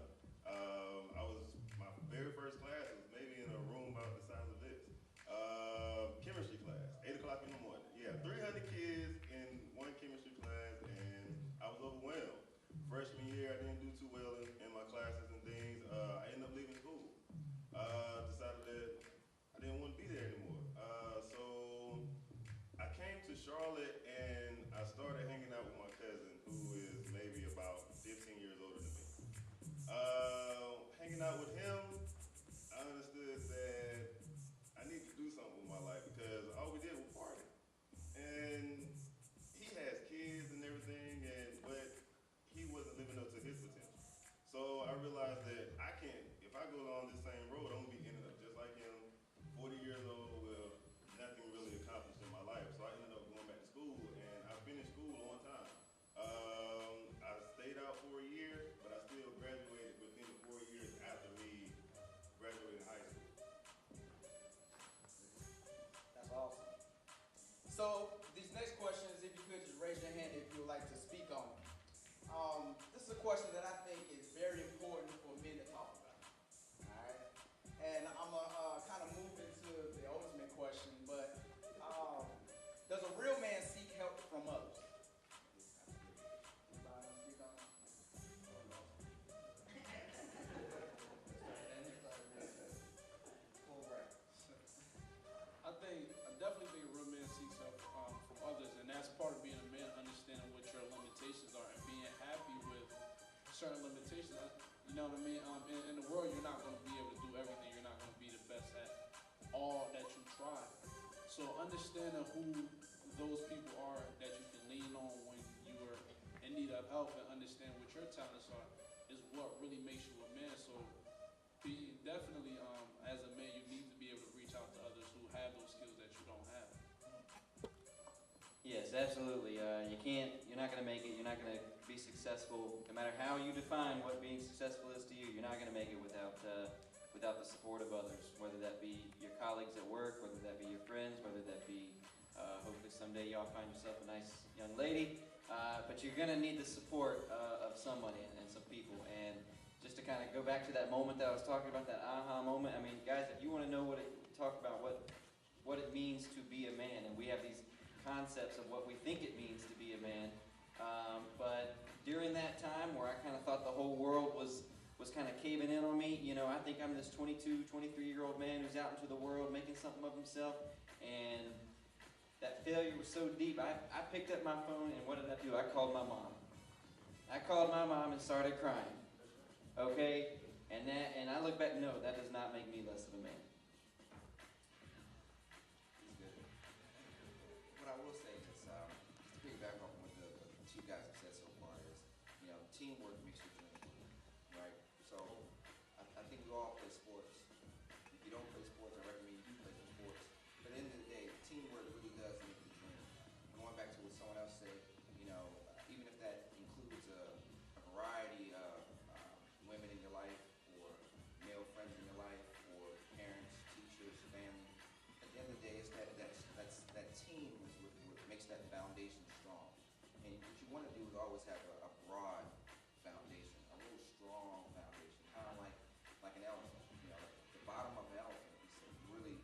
my very first class was maybe in a room about the size of this. Chemistry class, 8 o'clock in the morning. Yeah, 300 kids in one chemistry class, and I was overwhelmed. Freshman year, I didn't do too well in my classes and things. I ended up leaving school. Decided that I didn't want to be there anymore. So I came to Charlotte, and I started hanging out with my cousin, who is maybe about 15 years older than me. Hanging out with him, I understood that I need to do something with my life, because all we did was party. And he has kids and everything, but he wasn't living up to his potential. So I realized that I can't, if I go along this same road, I'm gonna be ending up just like him, 40 years old with nothing really accomplished in my life. So I ended up going back to school, and I finished school on time. I stayed out for a year, but I still graduated within 4 years after me graduating high school. That's awesome. So these next questions, if you could just raise your hand if you would like to speak on it. This is a question that I think is very important for men to talk about. All right, and I'm gonna kind of move into the ultimate question, but does a real man seek help from others? Anybody want to speak on it? I definitely think a real man seeks help from others, and that's part of being a man, understanding what your limitations are and being happy with certain limitations. You know what I mean? In the world, you're not going to be able to do everything. You're not going to be the best at all that you try. So understanding who those people are that you can lean on when you are in need of help, and understand what your talents are, is what really makes you a man. So Yes, absolutely. You're not going to make it. You're not going to be successful. No matter how you define what being successful is to you, you're not going to make it without the support of others. Whether that be your colleagues at work, whether that be your friends, whether that be hopefully someday y'all find yourself a nice young lady. But you're going to need the support of somebody and some people. And just to kind of go back to that moment that I was talking about, that aha moment. I mean, guys, if you want to know talk about what it means to be a man, and we have these concepts of what we think it means to be a man. But during that time where I kind of thought the whole world was kind of caving in on me, you know, I think I'm this 22, 23-year-old man who's out into the world making something of himself, and that failure was so deep. I picked up my phone, and what did I do? I called my mom. I called my mom and started crying. Okay? And I look back, no, that does not make me less of a man. What I will say is, to piggyback off what the two guys have said so far is, you know, teamwork makes the dream work, right? So I think we all play sports. If you don't play sports, I recommend you do play some sports. But at the end of the day, teamwork really does make the dream. Going back to what someone else said, you know, even if that includes a variety of women in your life, or male friends in your life, or parents, teachers, family, at the end of the day, it's that team is what makes that foundation strong. And what you want to do is always have a broad foundation, a real strong foundation, kind of like an elephant. You know, the bottom of an elephant is some really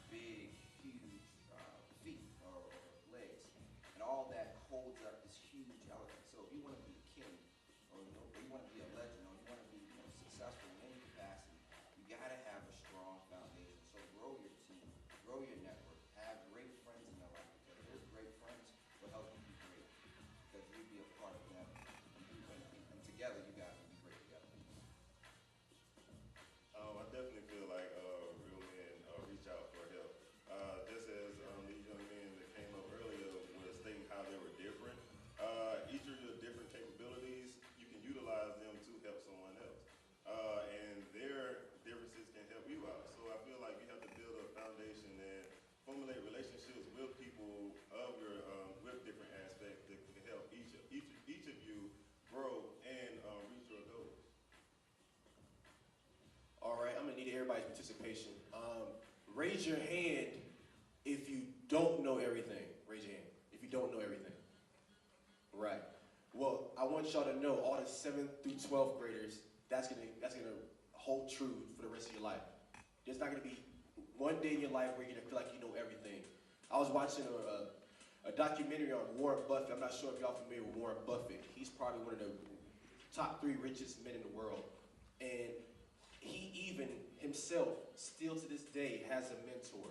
big, huge feet or legs, and all that holds up this huge elephant. So if you want to be a king, or you want to be a legend, or you want to be successful in any capacity, you got to have a strong foundation. So grow your team, grow your network, have great friends in your life, because those great friends will help you be great, because you'll be a part of them, and together you guys will be great together. I definitely feel like real men reach out for help. Just as these young men that came up earlier were stating how they were different. Each of your different capabilities, you can utilize them to help someone else. And their differences can help you out. So I feel like you have to build a foundation and formulate relationships with people of your with different aspects that can help each of you grow and reach your goals. All right, I'm gonna need everybody's participation. Raise your hand if you don't know everything. Raise your hand if you don't know everything. Right. Well, I want y'all to know, all the 7th through 12th graders, that's gonna hold true for the rest of your life. There's not gonna be one day in your life where you're gonna feel like you know everything. I was watching a documentary on Warren Buffett. I'm not sure if y'all familiar with Warren Buffett. He's probably one of the top 3 richest men in the world. And he even himself, still to this day, has a mentor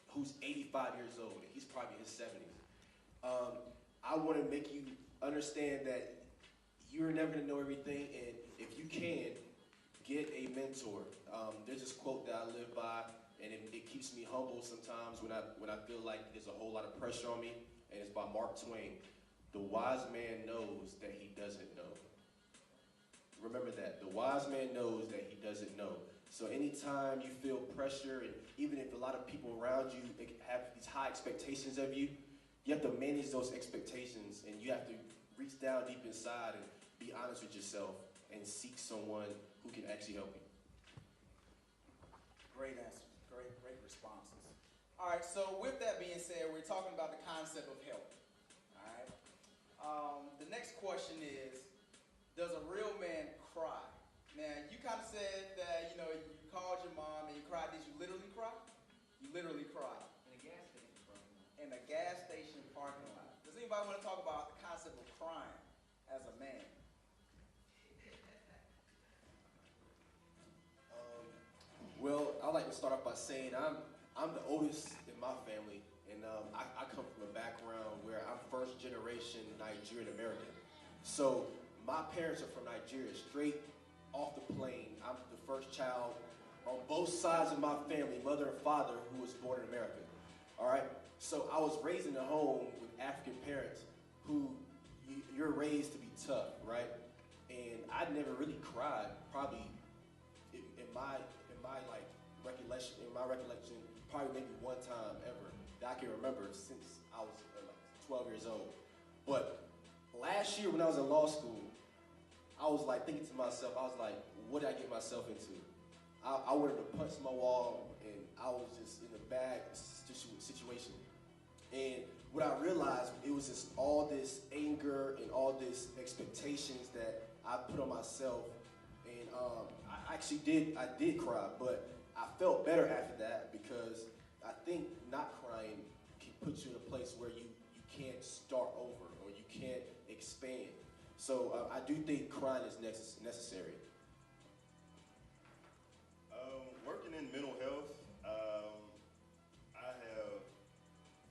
who's 85 years old, and he's probably in his 70s. I want to make you understand that you're never going to know everything, and if you can, get a mentor. There's this quote that I live by, and it keeps me humble sometimes when I feel like there's a whole lot of pressure on me, and it's by Mark Twain. The wise man knows that he doesn't know. Remember that. The wise man knows that he doesn't know. So anytime you feel pressure, and even if a lot of people around you have these high expectations of you, you have to manage those expectations, and you have to reach down deep inside and be honest with yourself and seek someone who can actually help you. Great answers. Great responses. All right, so with that being said, we're talking about the concept of help. All right. The next question is, does a real man cry? Now, you kind of said that, you know, you called your mom and you cried. Did you literally cry? You literally cried. In a gas station parking lot. In a gas station parking lot. Does anybody want to talk about the concept of crying as a man? Well, I like to start off by saying I'm the oldest in my family, and I come from a background where I'm first generation Nigerian American. So my parents are from Nigeria, straight off the plane. I'm the first child on both sides of my family, mother and father, who was born in America. All right? So I was raised in a home with African parents who you're raised to be tough, right? And I never really cried, probably in my recollection, probably maybe one time ever that I can remember since I was like 12 years old. But last year when I was in law school, I was like thinking to myself, I was like, what did I get myself into? I wanted to punch my wall, and I was just in a bad situation. And what I realized, it was just all this anger and all this expectations that I put on myself. And I did cry, but I felt better after that because I think not crying can put you in a place where you can't start over or you can't expand. So I do think crying is necessary. Working in mental health, I have,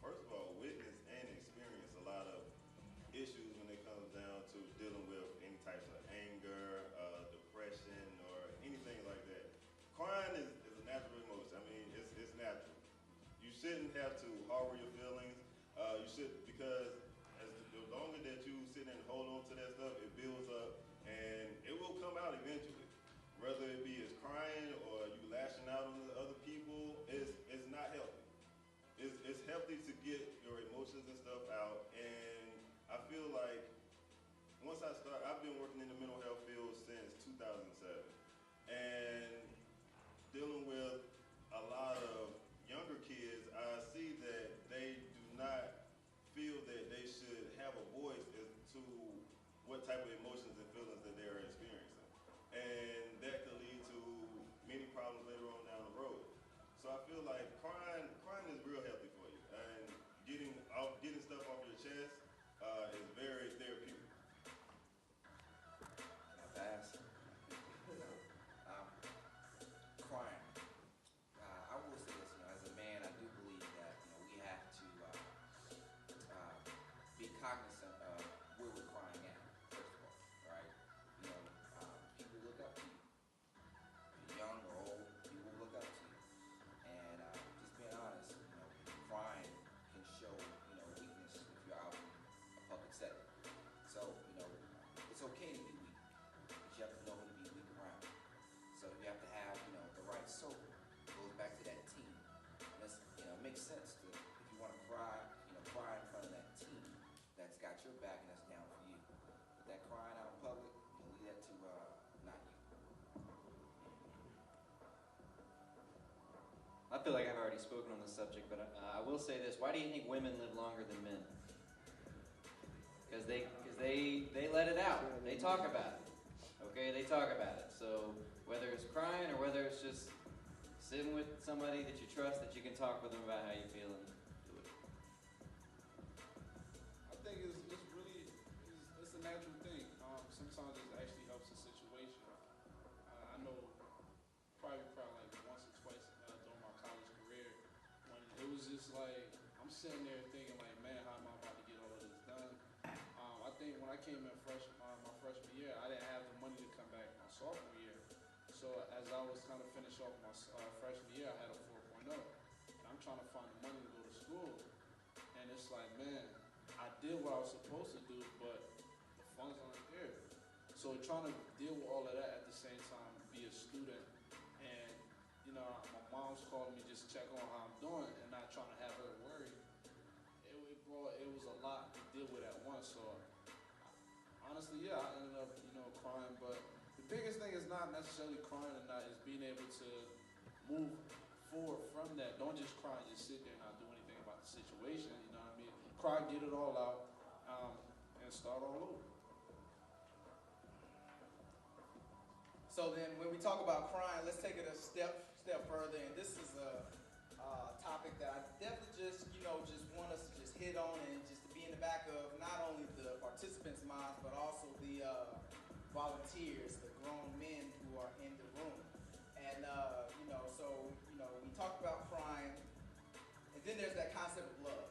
first of all, witnessed and experienced a lot of issues when it comes down to dealing with any types of anger, depression, or anything like that. Crying is a natural emotion. I mean, it's natural. You shouldn't have to harbor your feelings. You should, because the longer that you sit and hold on to that stuff, it builds up, and it will come out eventually. Whether it be as crying or you lashing out on the other people, it's not healthy. It's healthy to get your emotions and stuff out, and I feel like once I've been working in the mental health field since 2007, and dealing with a lot of younger kids, I see that they do not feel that they should have a voice as to what type of emotions and feelings that they are experiencing. And that could lead to many problems later on down the road. So I feel like crying is real healthy for you. And getting stuff off your chest is very therapeutic. Can I pass? Crying. I will say this, as a man, I do believe that, we have to be cognizant of where we're crying at, first of all, right? People look up to you. Young or old, people look up to you. And just being honest, crying can show, weakness if you're out in a public setting. So, it's okay to be weak, but you have to know who to be weak around. So you have to have, the right circle. It goes back to that team. And it's, it makes sense to, if you want to cry, cry in front of that team that's got your back and that's down for you. But that crying out in public, leave that to not you. I feel like I've already spoken on this subject, but I will say this. Why do you think women live longer than men? Because they let it out. They talk about it. Okay, they talk about it. So whether it's crying or whether it's just sitting with somebody that you trust, that you can talk with them about how you feel and do it. I think it's really it's a natural thing. Sometimes it actually helps the situation. I know probably cried like once or twice during my college career when it was just like I'm sitting there thinking like, man, how am I about to get all of this done? I think when I came in my freshman year, I didn't have the money to come back my sophomore year. So as I was trying to finish off my freshman year, I had a 4.0. And I'm trying to find the money to go to school. And it's like, man, I did what I was supposed to do, but the funds aren't there. So trying to deal with all of that at the same time, be a student, and my mom's calling me just to check on how I'm doing, and not trying to have her worry. It was a lot to deal with at once. So honestly, yeah, I ended up crying. But the biggest thing is not necessarily crying or not, is being able to move forward from that. Don't just cry and just sit there and not do anything about the situation. You know what I mean? Cry, get it all out, and start all over. So then when we talk about crying, let's take it a step further. And this is a topic that I definitely just want us to just hit on and just to be in the back of not only the participants' minds, but also the volunteers, the grown men who are in the room. And, we talked about crying, and then there's that concept of love,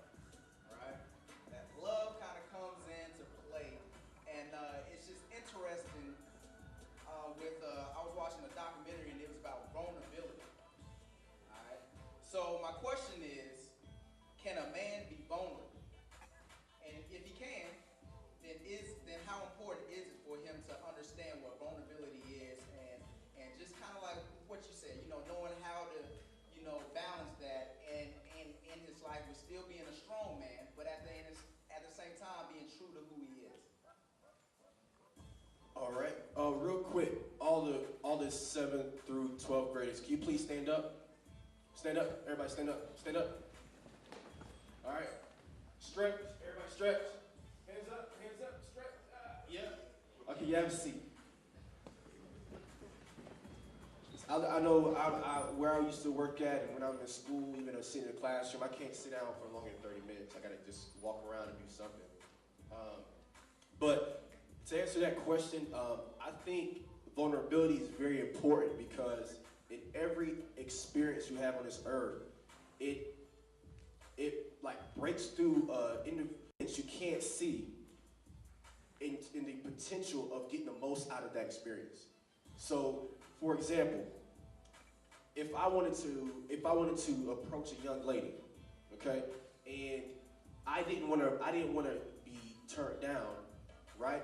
right? That love kind of comes into play, and it's just interesting. I was watching a documentary, and it was about vulnerability. All right. So my question is, can a man be vulnerable? And if he can, then how important is it for him to understand what vulnerability is, and just kind of like what you said, knowing how to, balance that, and in his life with still being a strong man, but at the the 7th through 12th graders. Can you please stand up? Stand up. Everybody stand up. Stand up. All right. Stretch. Everybody stretch. Hands up. Hands up. Stretch. Yeah. Okay, you have a seat. I know where I used to work at and when I'm in school, even though sitting in the classroom, I can't sit down for longer than 30 minutes. I got to just walk around and do something. But to answer that question, I think vulnerability is very important because in every experience you have on this earth, it like breaks through independence you can't see in the potential of getting the most out of that experience. So, for example, if I wanted to approach a young lady, okay, and I didn't want to be turned down, right?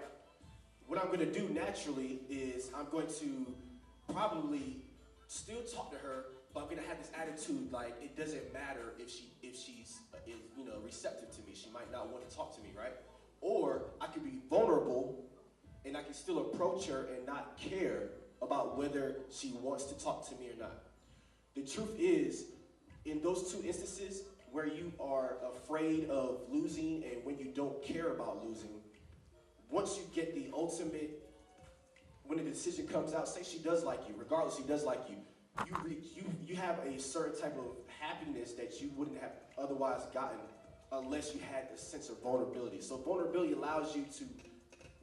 What I'm going to do naturally is I'm going to probably still talk to her, but I'm going to have this attitude like it doesn't matter if she's receptive to me. She might not want to talk to me, right? Or I could be vulnerable and I can still approach her and not care about whether she wants to talk to me or not. The truth is, in those two instances where you are afraid of losing and when you don't care about losing, once you get the ultimate, when the decision comes out, say she does like you, regardless she does like you, you have a certain type of happiness that you wouldn't have otherwise gotten unless you had the sense of vulnerability. So vulnerability allows you to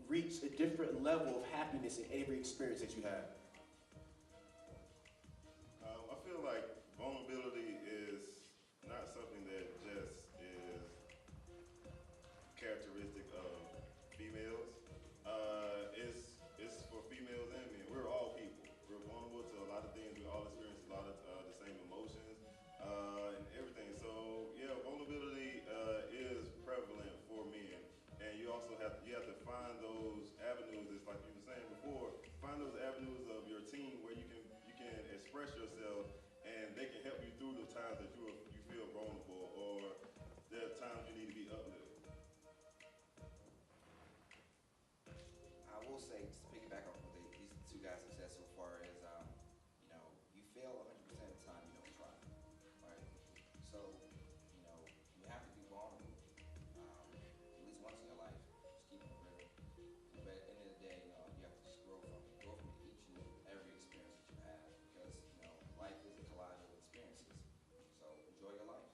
reach a different level of happiness in every experience that you have. I feel like vulnerability is not something that just is characteristic of females. It's for females and men. We're all people. We're vulnerable to a lot of things. We all experience a lot of the same emotions and everything. So yeah, vulnerability is prevalent for men. And you also have to find those avenues. It's like you were saying before. Find those avenues of your team where you can express yourself, and they can help you through the times that you feel vulnerable, or there are times you need to be uplifted. I will say, just to piggyback on what these two guys have said so far, is you fail 100% of the time you don't try, right? So you have to be vulnerable at least once in your life. Just keep it real. But at the end of the day, you have to just grow from each and every experience that you have, because life is a collage of experiences. So enjoy your life.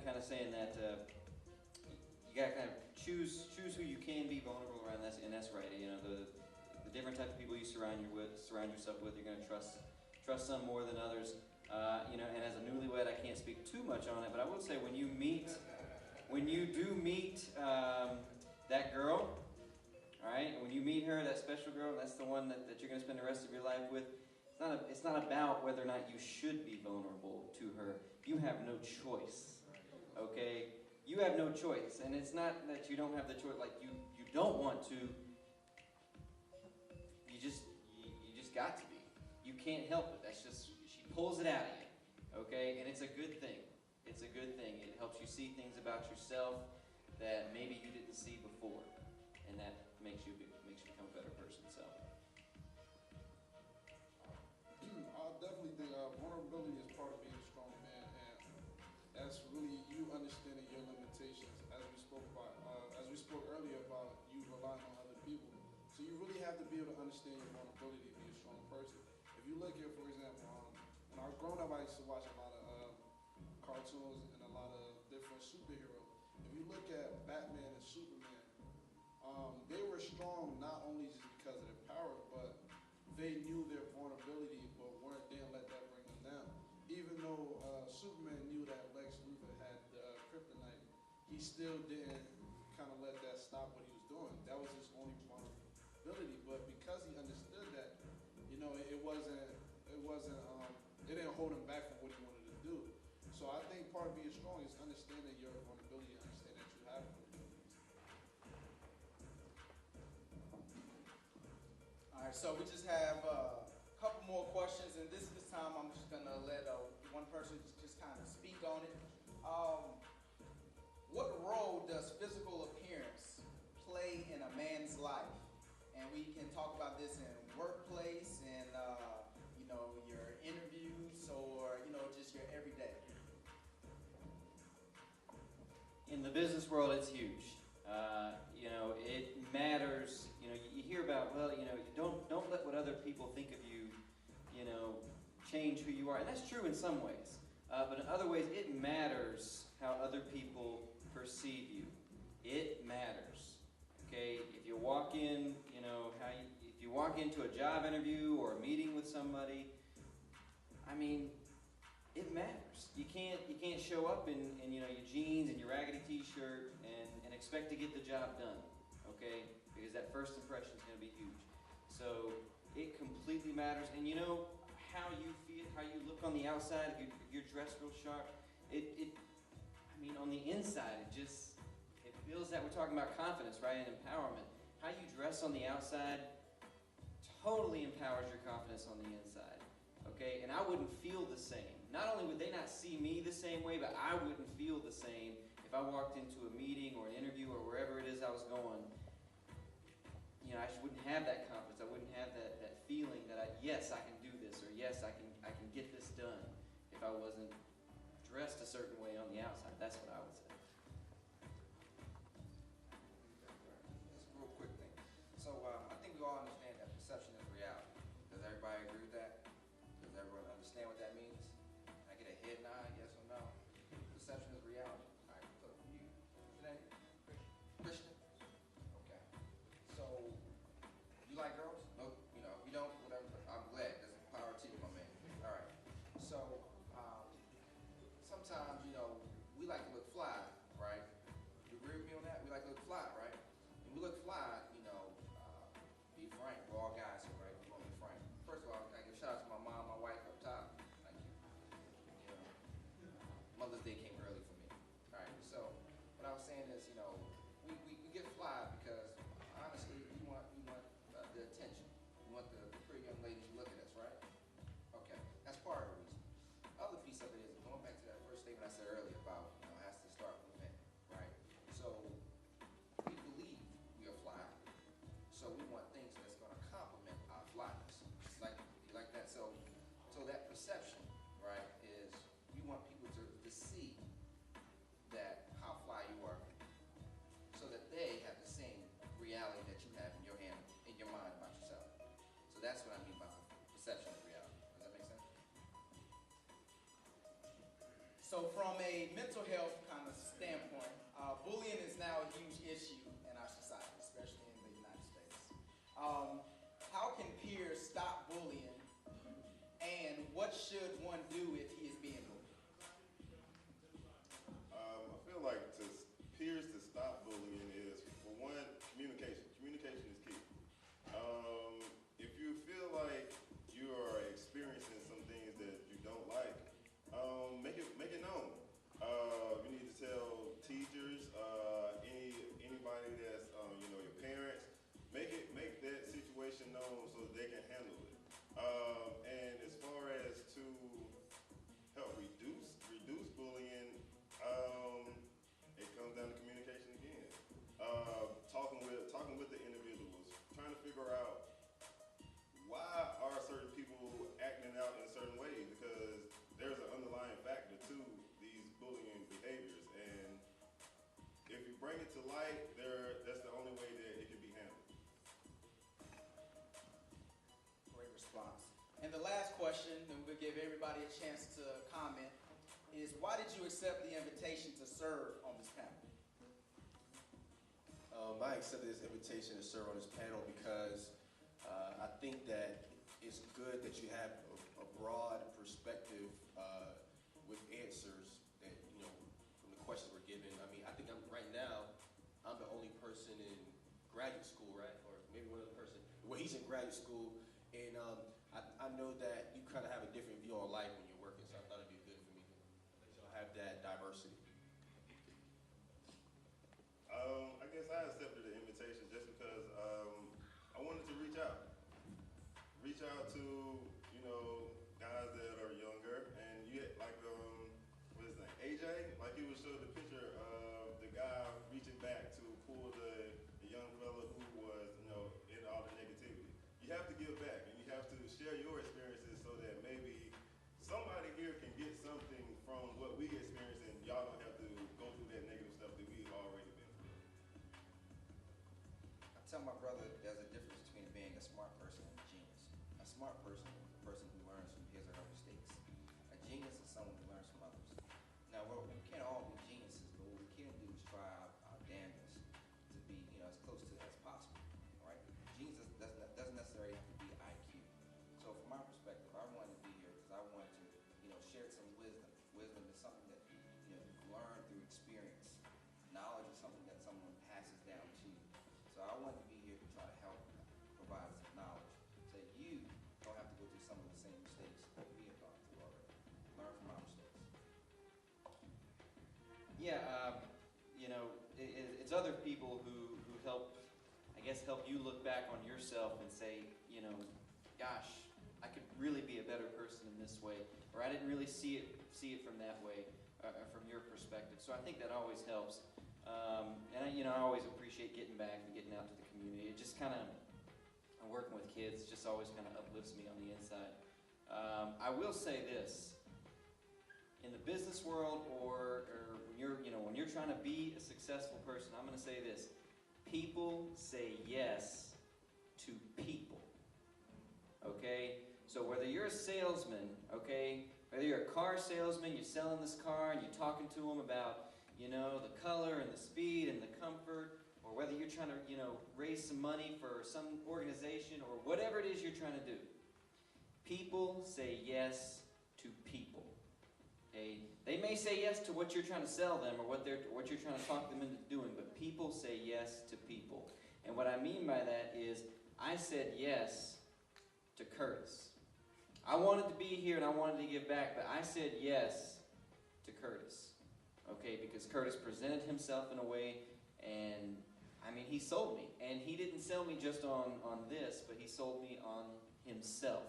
Kind of saying that you gotta kind of choose who you can be vulnerable around. And that's right. The different type of people you surround yourself with, you're gonna trust some more than others. And as a newlywed, I can't speak too much on it, but I will say when you do meet that girl, all right, when you meet her, that special girl, that's the one that you're gonna spend the rest of your life with. It's not about whether or not you should be vulnerable to her. You have no choice, okay? You have no choice, and it's not that you don't have the choice, like you don't want to. You just got to be. You can't help it. That's just, she pulls it out of you, okay? And it's a good thing. It's a good thing. It helps you see things about yourself that maybe you didn't see before, and that makes you become a better person. So. I definitely think vulnerability is part of being a strong man, and that's really you understanding your limitations. As we spoke earlier about you relying on other people. So you really have to be able to understand your vulnerability to be a strong person. If you look at, for example, when I was growing up, I used to watch a lot of cartoons and a lot of different superheroes. If you look at Batman and Superman, they were strong not only just because of their powers, but they knew their vulnerability, but didn't let that bring them down. Even though Superman knew that Lex Luthor had kryptonite, he still didn't kind of let that stop what he was doing. That was his only vulnerability. But because he understood that, it didn't hold him back from what he wanted to do. So I think part of being strong is understanding your vulnerability, understanding that you have vulnerabilities. All right, so we just have a couple more questions, and this time I'm just gonna let one person just kind of speak on it. What role does physical appearance play in a man's life? in the business world, it's huge. You know, it matters. You know, you hear about, well, you know, don't let what other people think of you, you know, change who you are. And that's true in some ways. But in other ways, it matters how other people perceive you. It matters. Okay? If you walk in, you know, if you walk into a job interview or a meeting with somebody, I mean, it matters. You can't show up in you know, your jeans and your raggedy t-shirt and expect to get the job done. Okay? Because that first impression is going to be huge. So it completely matters. And you know, how you feel, how you look on the outside, if you're dressed real sharp, I mean, on the inside, it feels that we're talking about confidence, right, and empowerment. How you dress on the outside totally empowers your confidence on the inside, okay? And I wouldn't feel the same. Not only would they not see me the same way, but I wouldn't feel the same if I walked into a meeting or an interview or wherever it is I was going. You know, I just wouldn't have that confidence. I wouldn't have that feeling that yes, I can do this, or yes, I can get this done if I wasn't dressed a certain way on the outside. That's what I would say. Just a real quick thing. So I think we all understand that perception is reality. Does everybody agree with that? Does everyone understand what that means? Can I get a head nod, yes or no? Perception is reality. All right, so you, what's your name? Christian? Okay. So, you like girls? No, you know, if you don't, whatever, I'm glad. There's power to you, my man. All right. So, sometimes, you know, we like to look fly, right? You agree with me on that? We like to look fly, right? And we look fly, you know, be frank. We're all guys here, right? We're going to be frank. First of all, I give a shout out to my mom, my wife up top. Thank you. You know, Mother's Day came early for me. All right. So, what I was saying is, you know, we get fly because honestly, we want the attention. We want the pretty young ladies to look at us, right? Okay, that's part of the reason. Other piece of it is going back to that first statement I said earlier about, you know, has to start with men, right? So we believe we are fly, so we want things that's going to complement our flyness. You like that? So that perception, right, is we want people to see that how fly you are, so that they have the same reality that you have in your mind about yourself. So that's what I mean by perception of reality. Does that make sense? So from a mental health kind of standpoint, bullying is now a huge issue in our society, especially in the United States. How can peers stop bullying, and what should one do if he is being bullied? I feel like peers to stop bullying is, for one, communication. Communication is key. If you feel like you are experiencing some things that you don't like, make it known. You need to tell teachers, anybody that's you know, your parents. Make that situation known so that they can handle it. And as far as to help reduce bullying, it comes down to communication again. Talking with the individuals, trying to figure out why are certain people acting out in certain ways, because there's an underlying factor to these bullying behaviors, and if you bring it to light, that's the only way that it can be handled. Great response. And the last question, and we'll give everybody a chance to comment, is why did you accept the invitation to serve on this panel? I accepted this invitation to serve on this panel because I think that it's good that you have a broad perspective with answers that, you know, from the questions we're given. I mean, I think right now, I'm the only person in graduate school, right? Or maybe one other person. Well, he's in graduate school, and I know that you kind of have a different view on life when you're working, so I thought it'd be good for me to have that diversity. I guess I accepted the invitation just because I wanted to reach out to, you know, guys that are younger, and you get like what is his name, AJ? Like he would show the picture of the guy reaching back to pull the young fella who was, you know, in all the negativity. You have to give back, and you have to share your experiences so that maybe somebody here can get something from what we experience, and y'all don't have to go through that negative stuff that we tell my brother there's a difference between being a smart person and a genius. A smart person is a person who learns from his or her mistakes. A genius is someone who learns from others. Now, we can't all be geniuses, but what we can do is try our damnedest to be, as close to that as possible. All right? Genius doesn't necessarily have to be IQ. So, from my perspective, I wanted to be here because I wanted to, share some wisdom. Wisdom is something that you learn through experience. Knowledge is something that someone passes down to you. So I wanted to be here to try to help provide some knowledge so that you don't have to go through some of the same mistakes that we have gone through already. Learn from our mistakes. Yeah, it's other people who help, I guess, help you look back on yourself and say, gosh, I could really be a better person in this way, or I didn't really see it from that way, from your perspective. So I think that always helps. And I always appreciate getting back and getting out to the community. It just kind of, working with kids just always kind of uplifts me on the inside. I will say this: in the business world, or when you're trying to be a successful person, I'm going to say this: people say yes to people. Okay, so whether you're a salesman, okay, whether you're a car salesman, you're selling this car and you're talking to them about the color and the speed and the comfort, or whether you're trying to, raise some money for some organization or whatever it is you're trying to do. People say yes to people. Okay? They may say yes to what you're trying to sell them or what you're trying to talk them into doing, but people say yes to people. And what I mean by that is I said yes to Curtis. I wanted to be here and I wanted to give back, but I said yes to Curtis. Okay, because Curtis presented himself in a way, and he sold me. And he didn't sell me just on this, but he sold me on himself.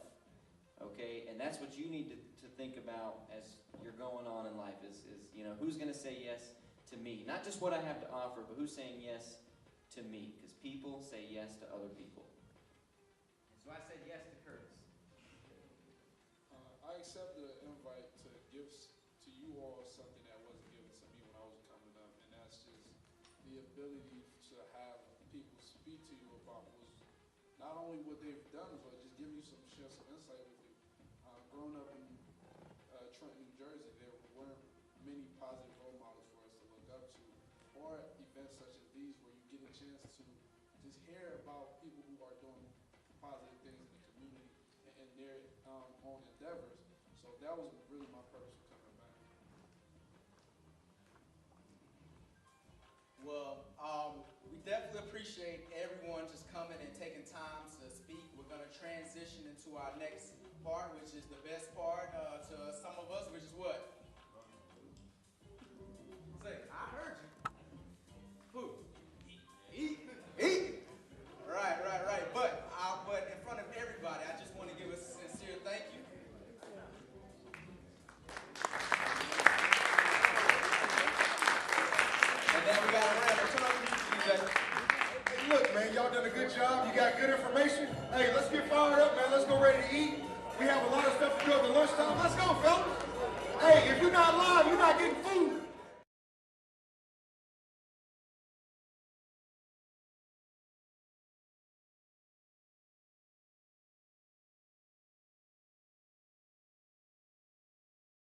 Okay, and that's what you need to think about as you're going on in life is who's going to say yes to me? Not just what I have to offer, but who's saying yes to me? Because people say yes to other people. And so I said yes to Curtis. I accept the invite to give to you all something that wasn't given to me when I was coming up, and that's just the ability to have people speak to you about not only what they've done, but just share some insight with you. Growing up in Trenton, New Jersey, there weren't many positive role models for us to look up to, or events such as these where you get a chance to just hear about people who are doing positive things in the community and their own endeavors. So that was really my purpose for coming back. Well, we definitely appreciate everyone just coming and taking time to speak. We're going to transition into our next part, which is the best part to some of us, which is what? Say, I heard you. Who? Eat. Right. But in front of everybody, I just want to give a sincere thank you. And then we got a round of applause. Hey, look, man, y'all done a good job. You got good information. Hey, let's get fired up, man. Let's go ready to eat. We have a lot of stuff to do at the lunchtime. Let's go, fellas. Hey, if you're not live, you're not getting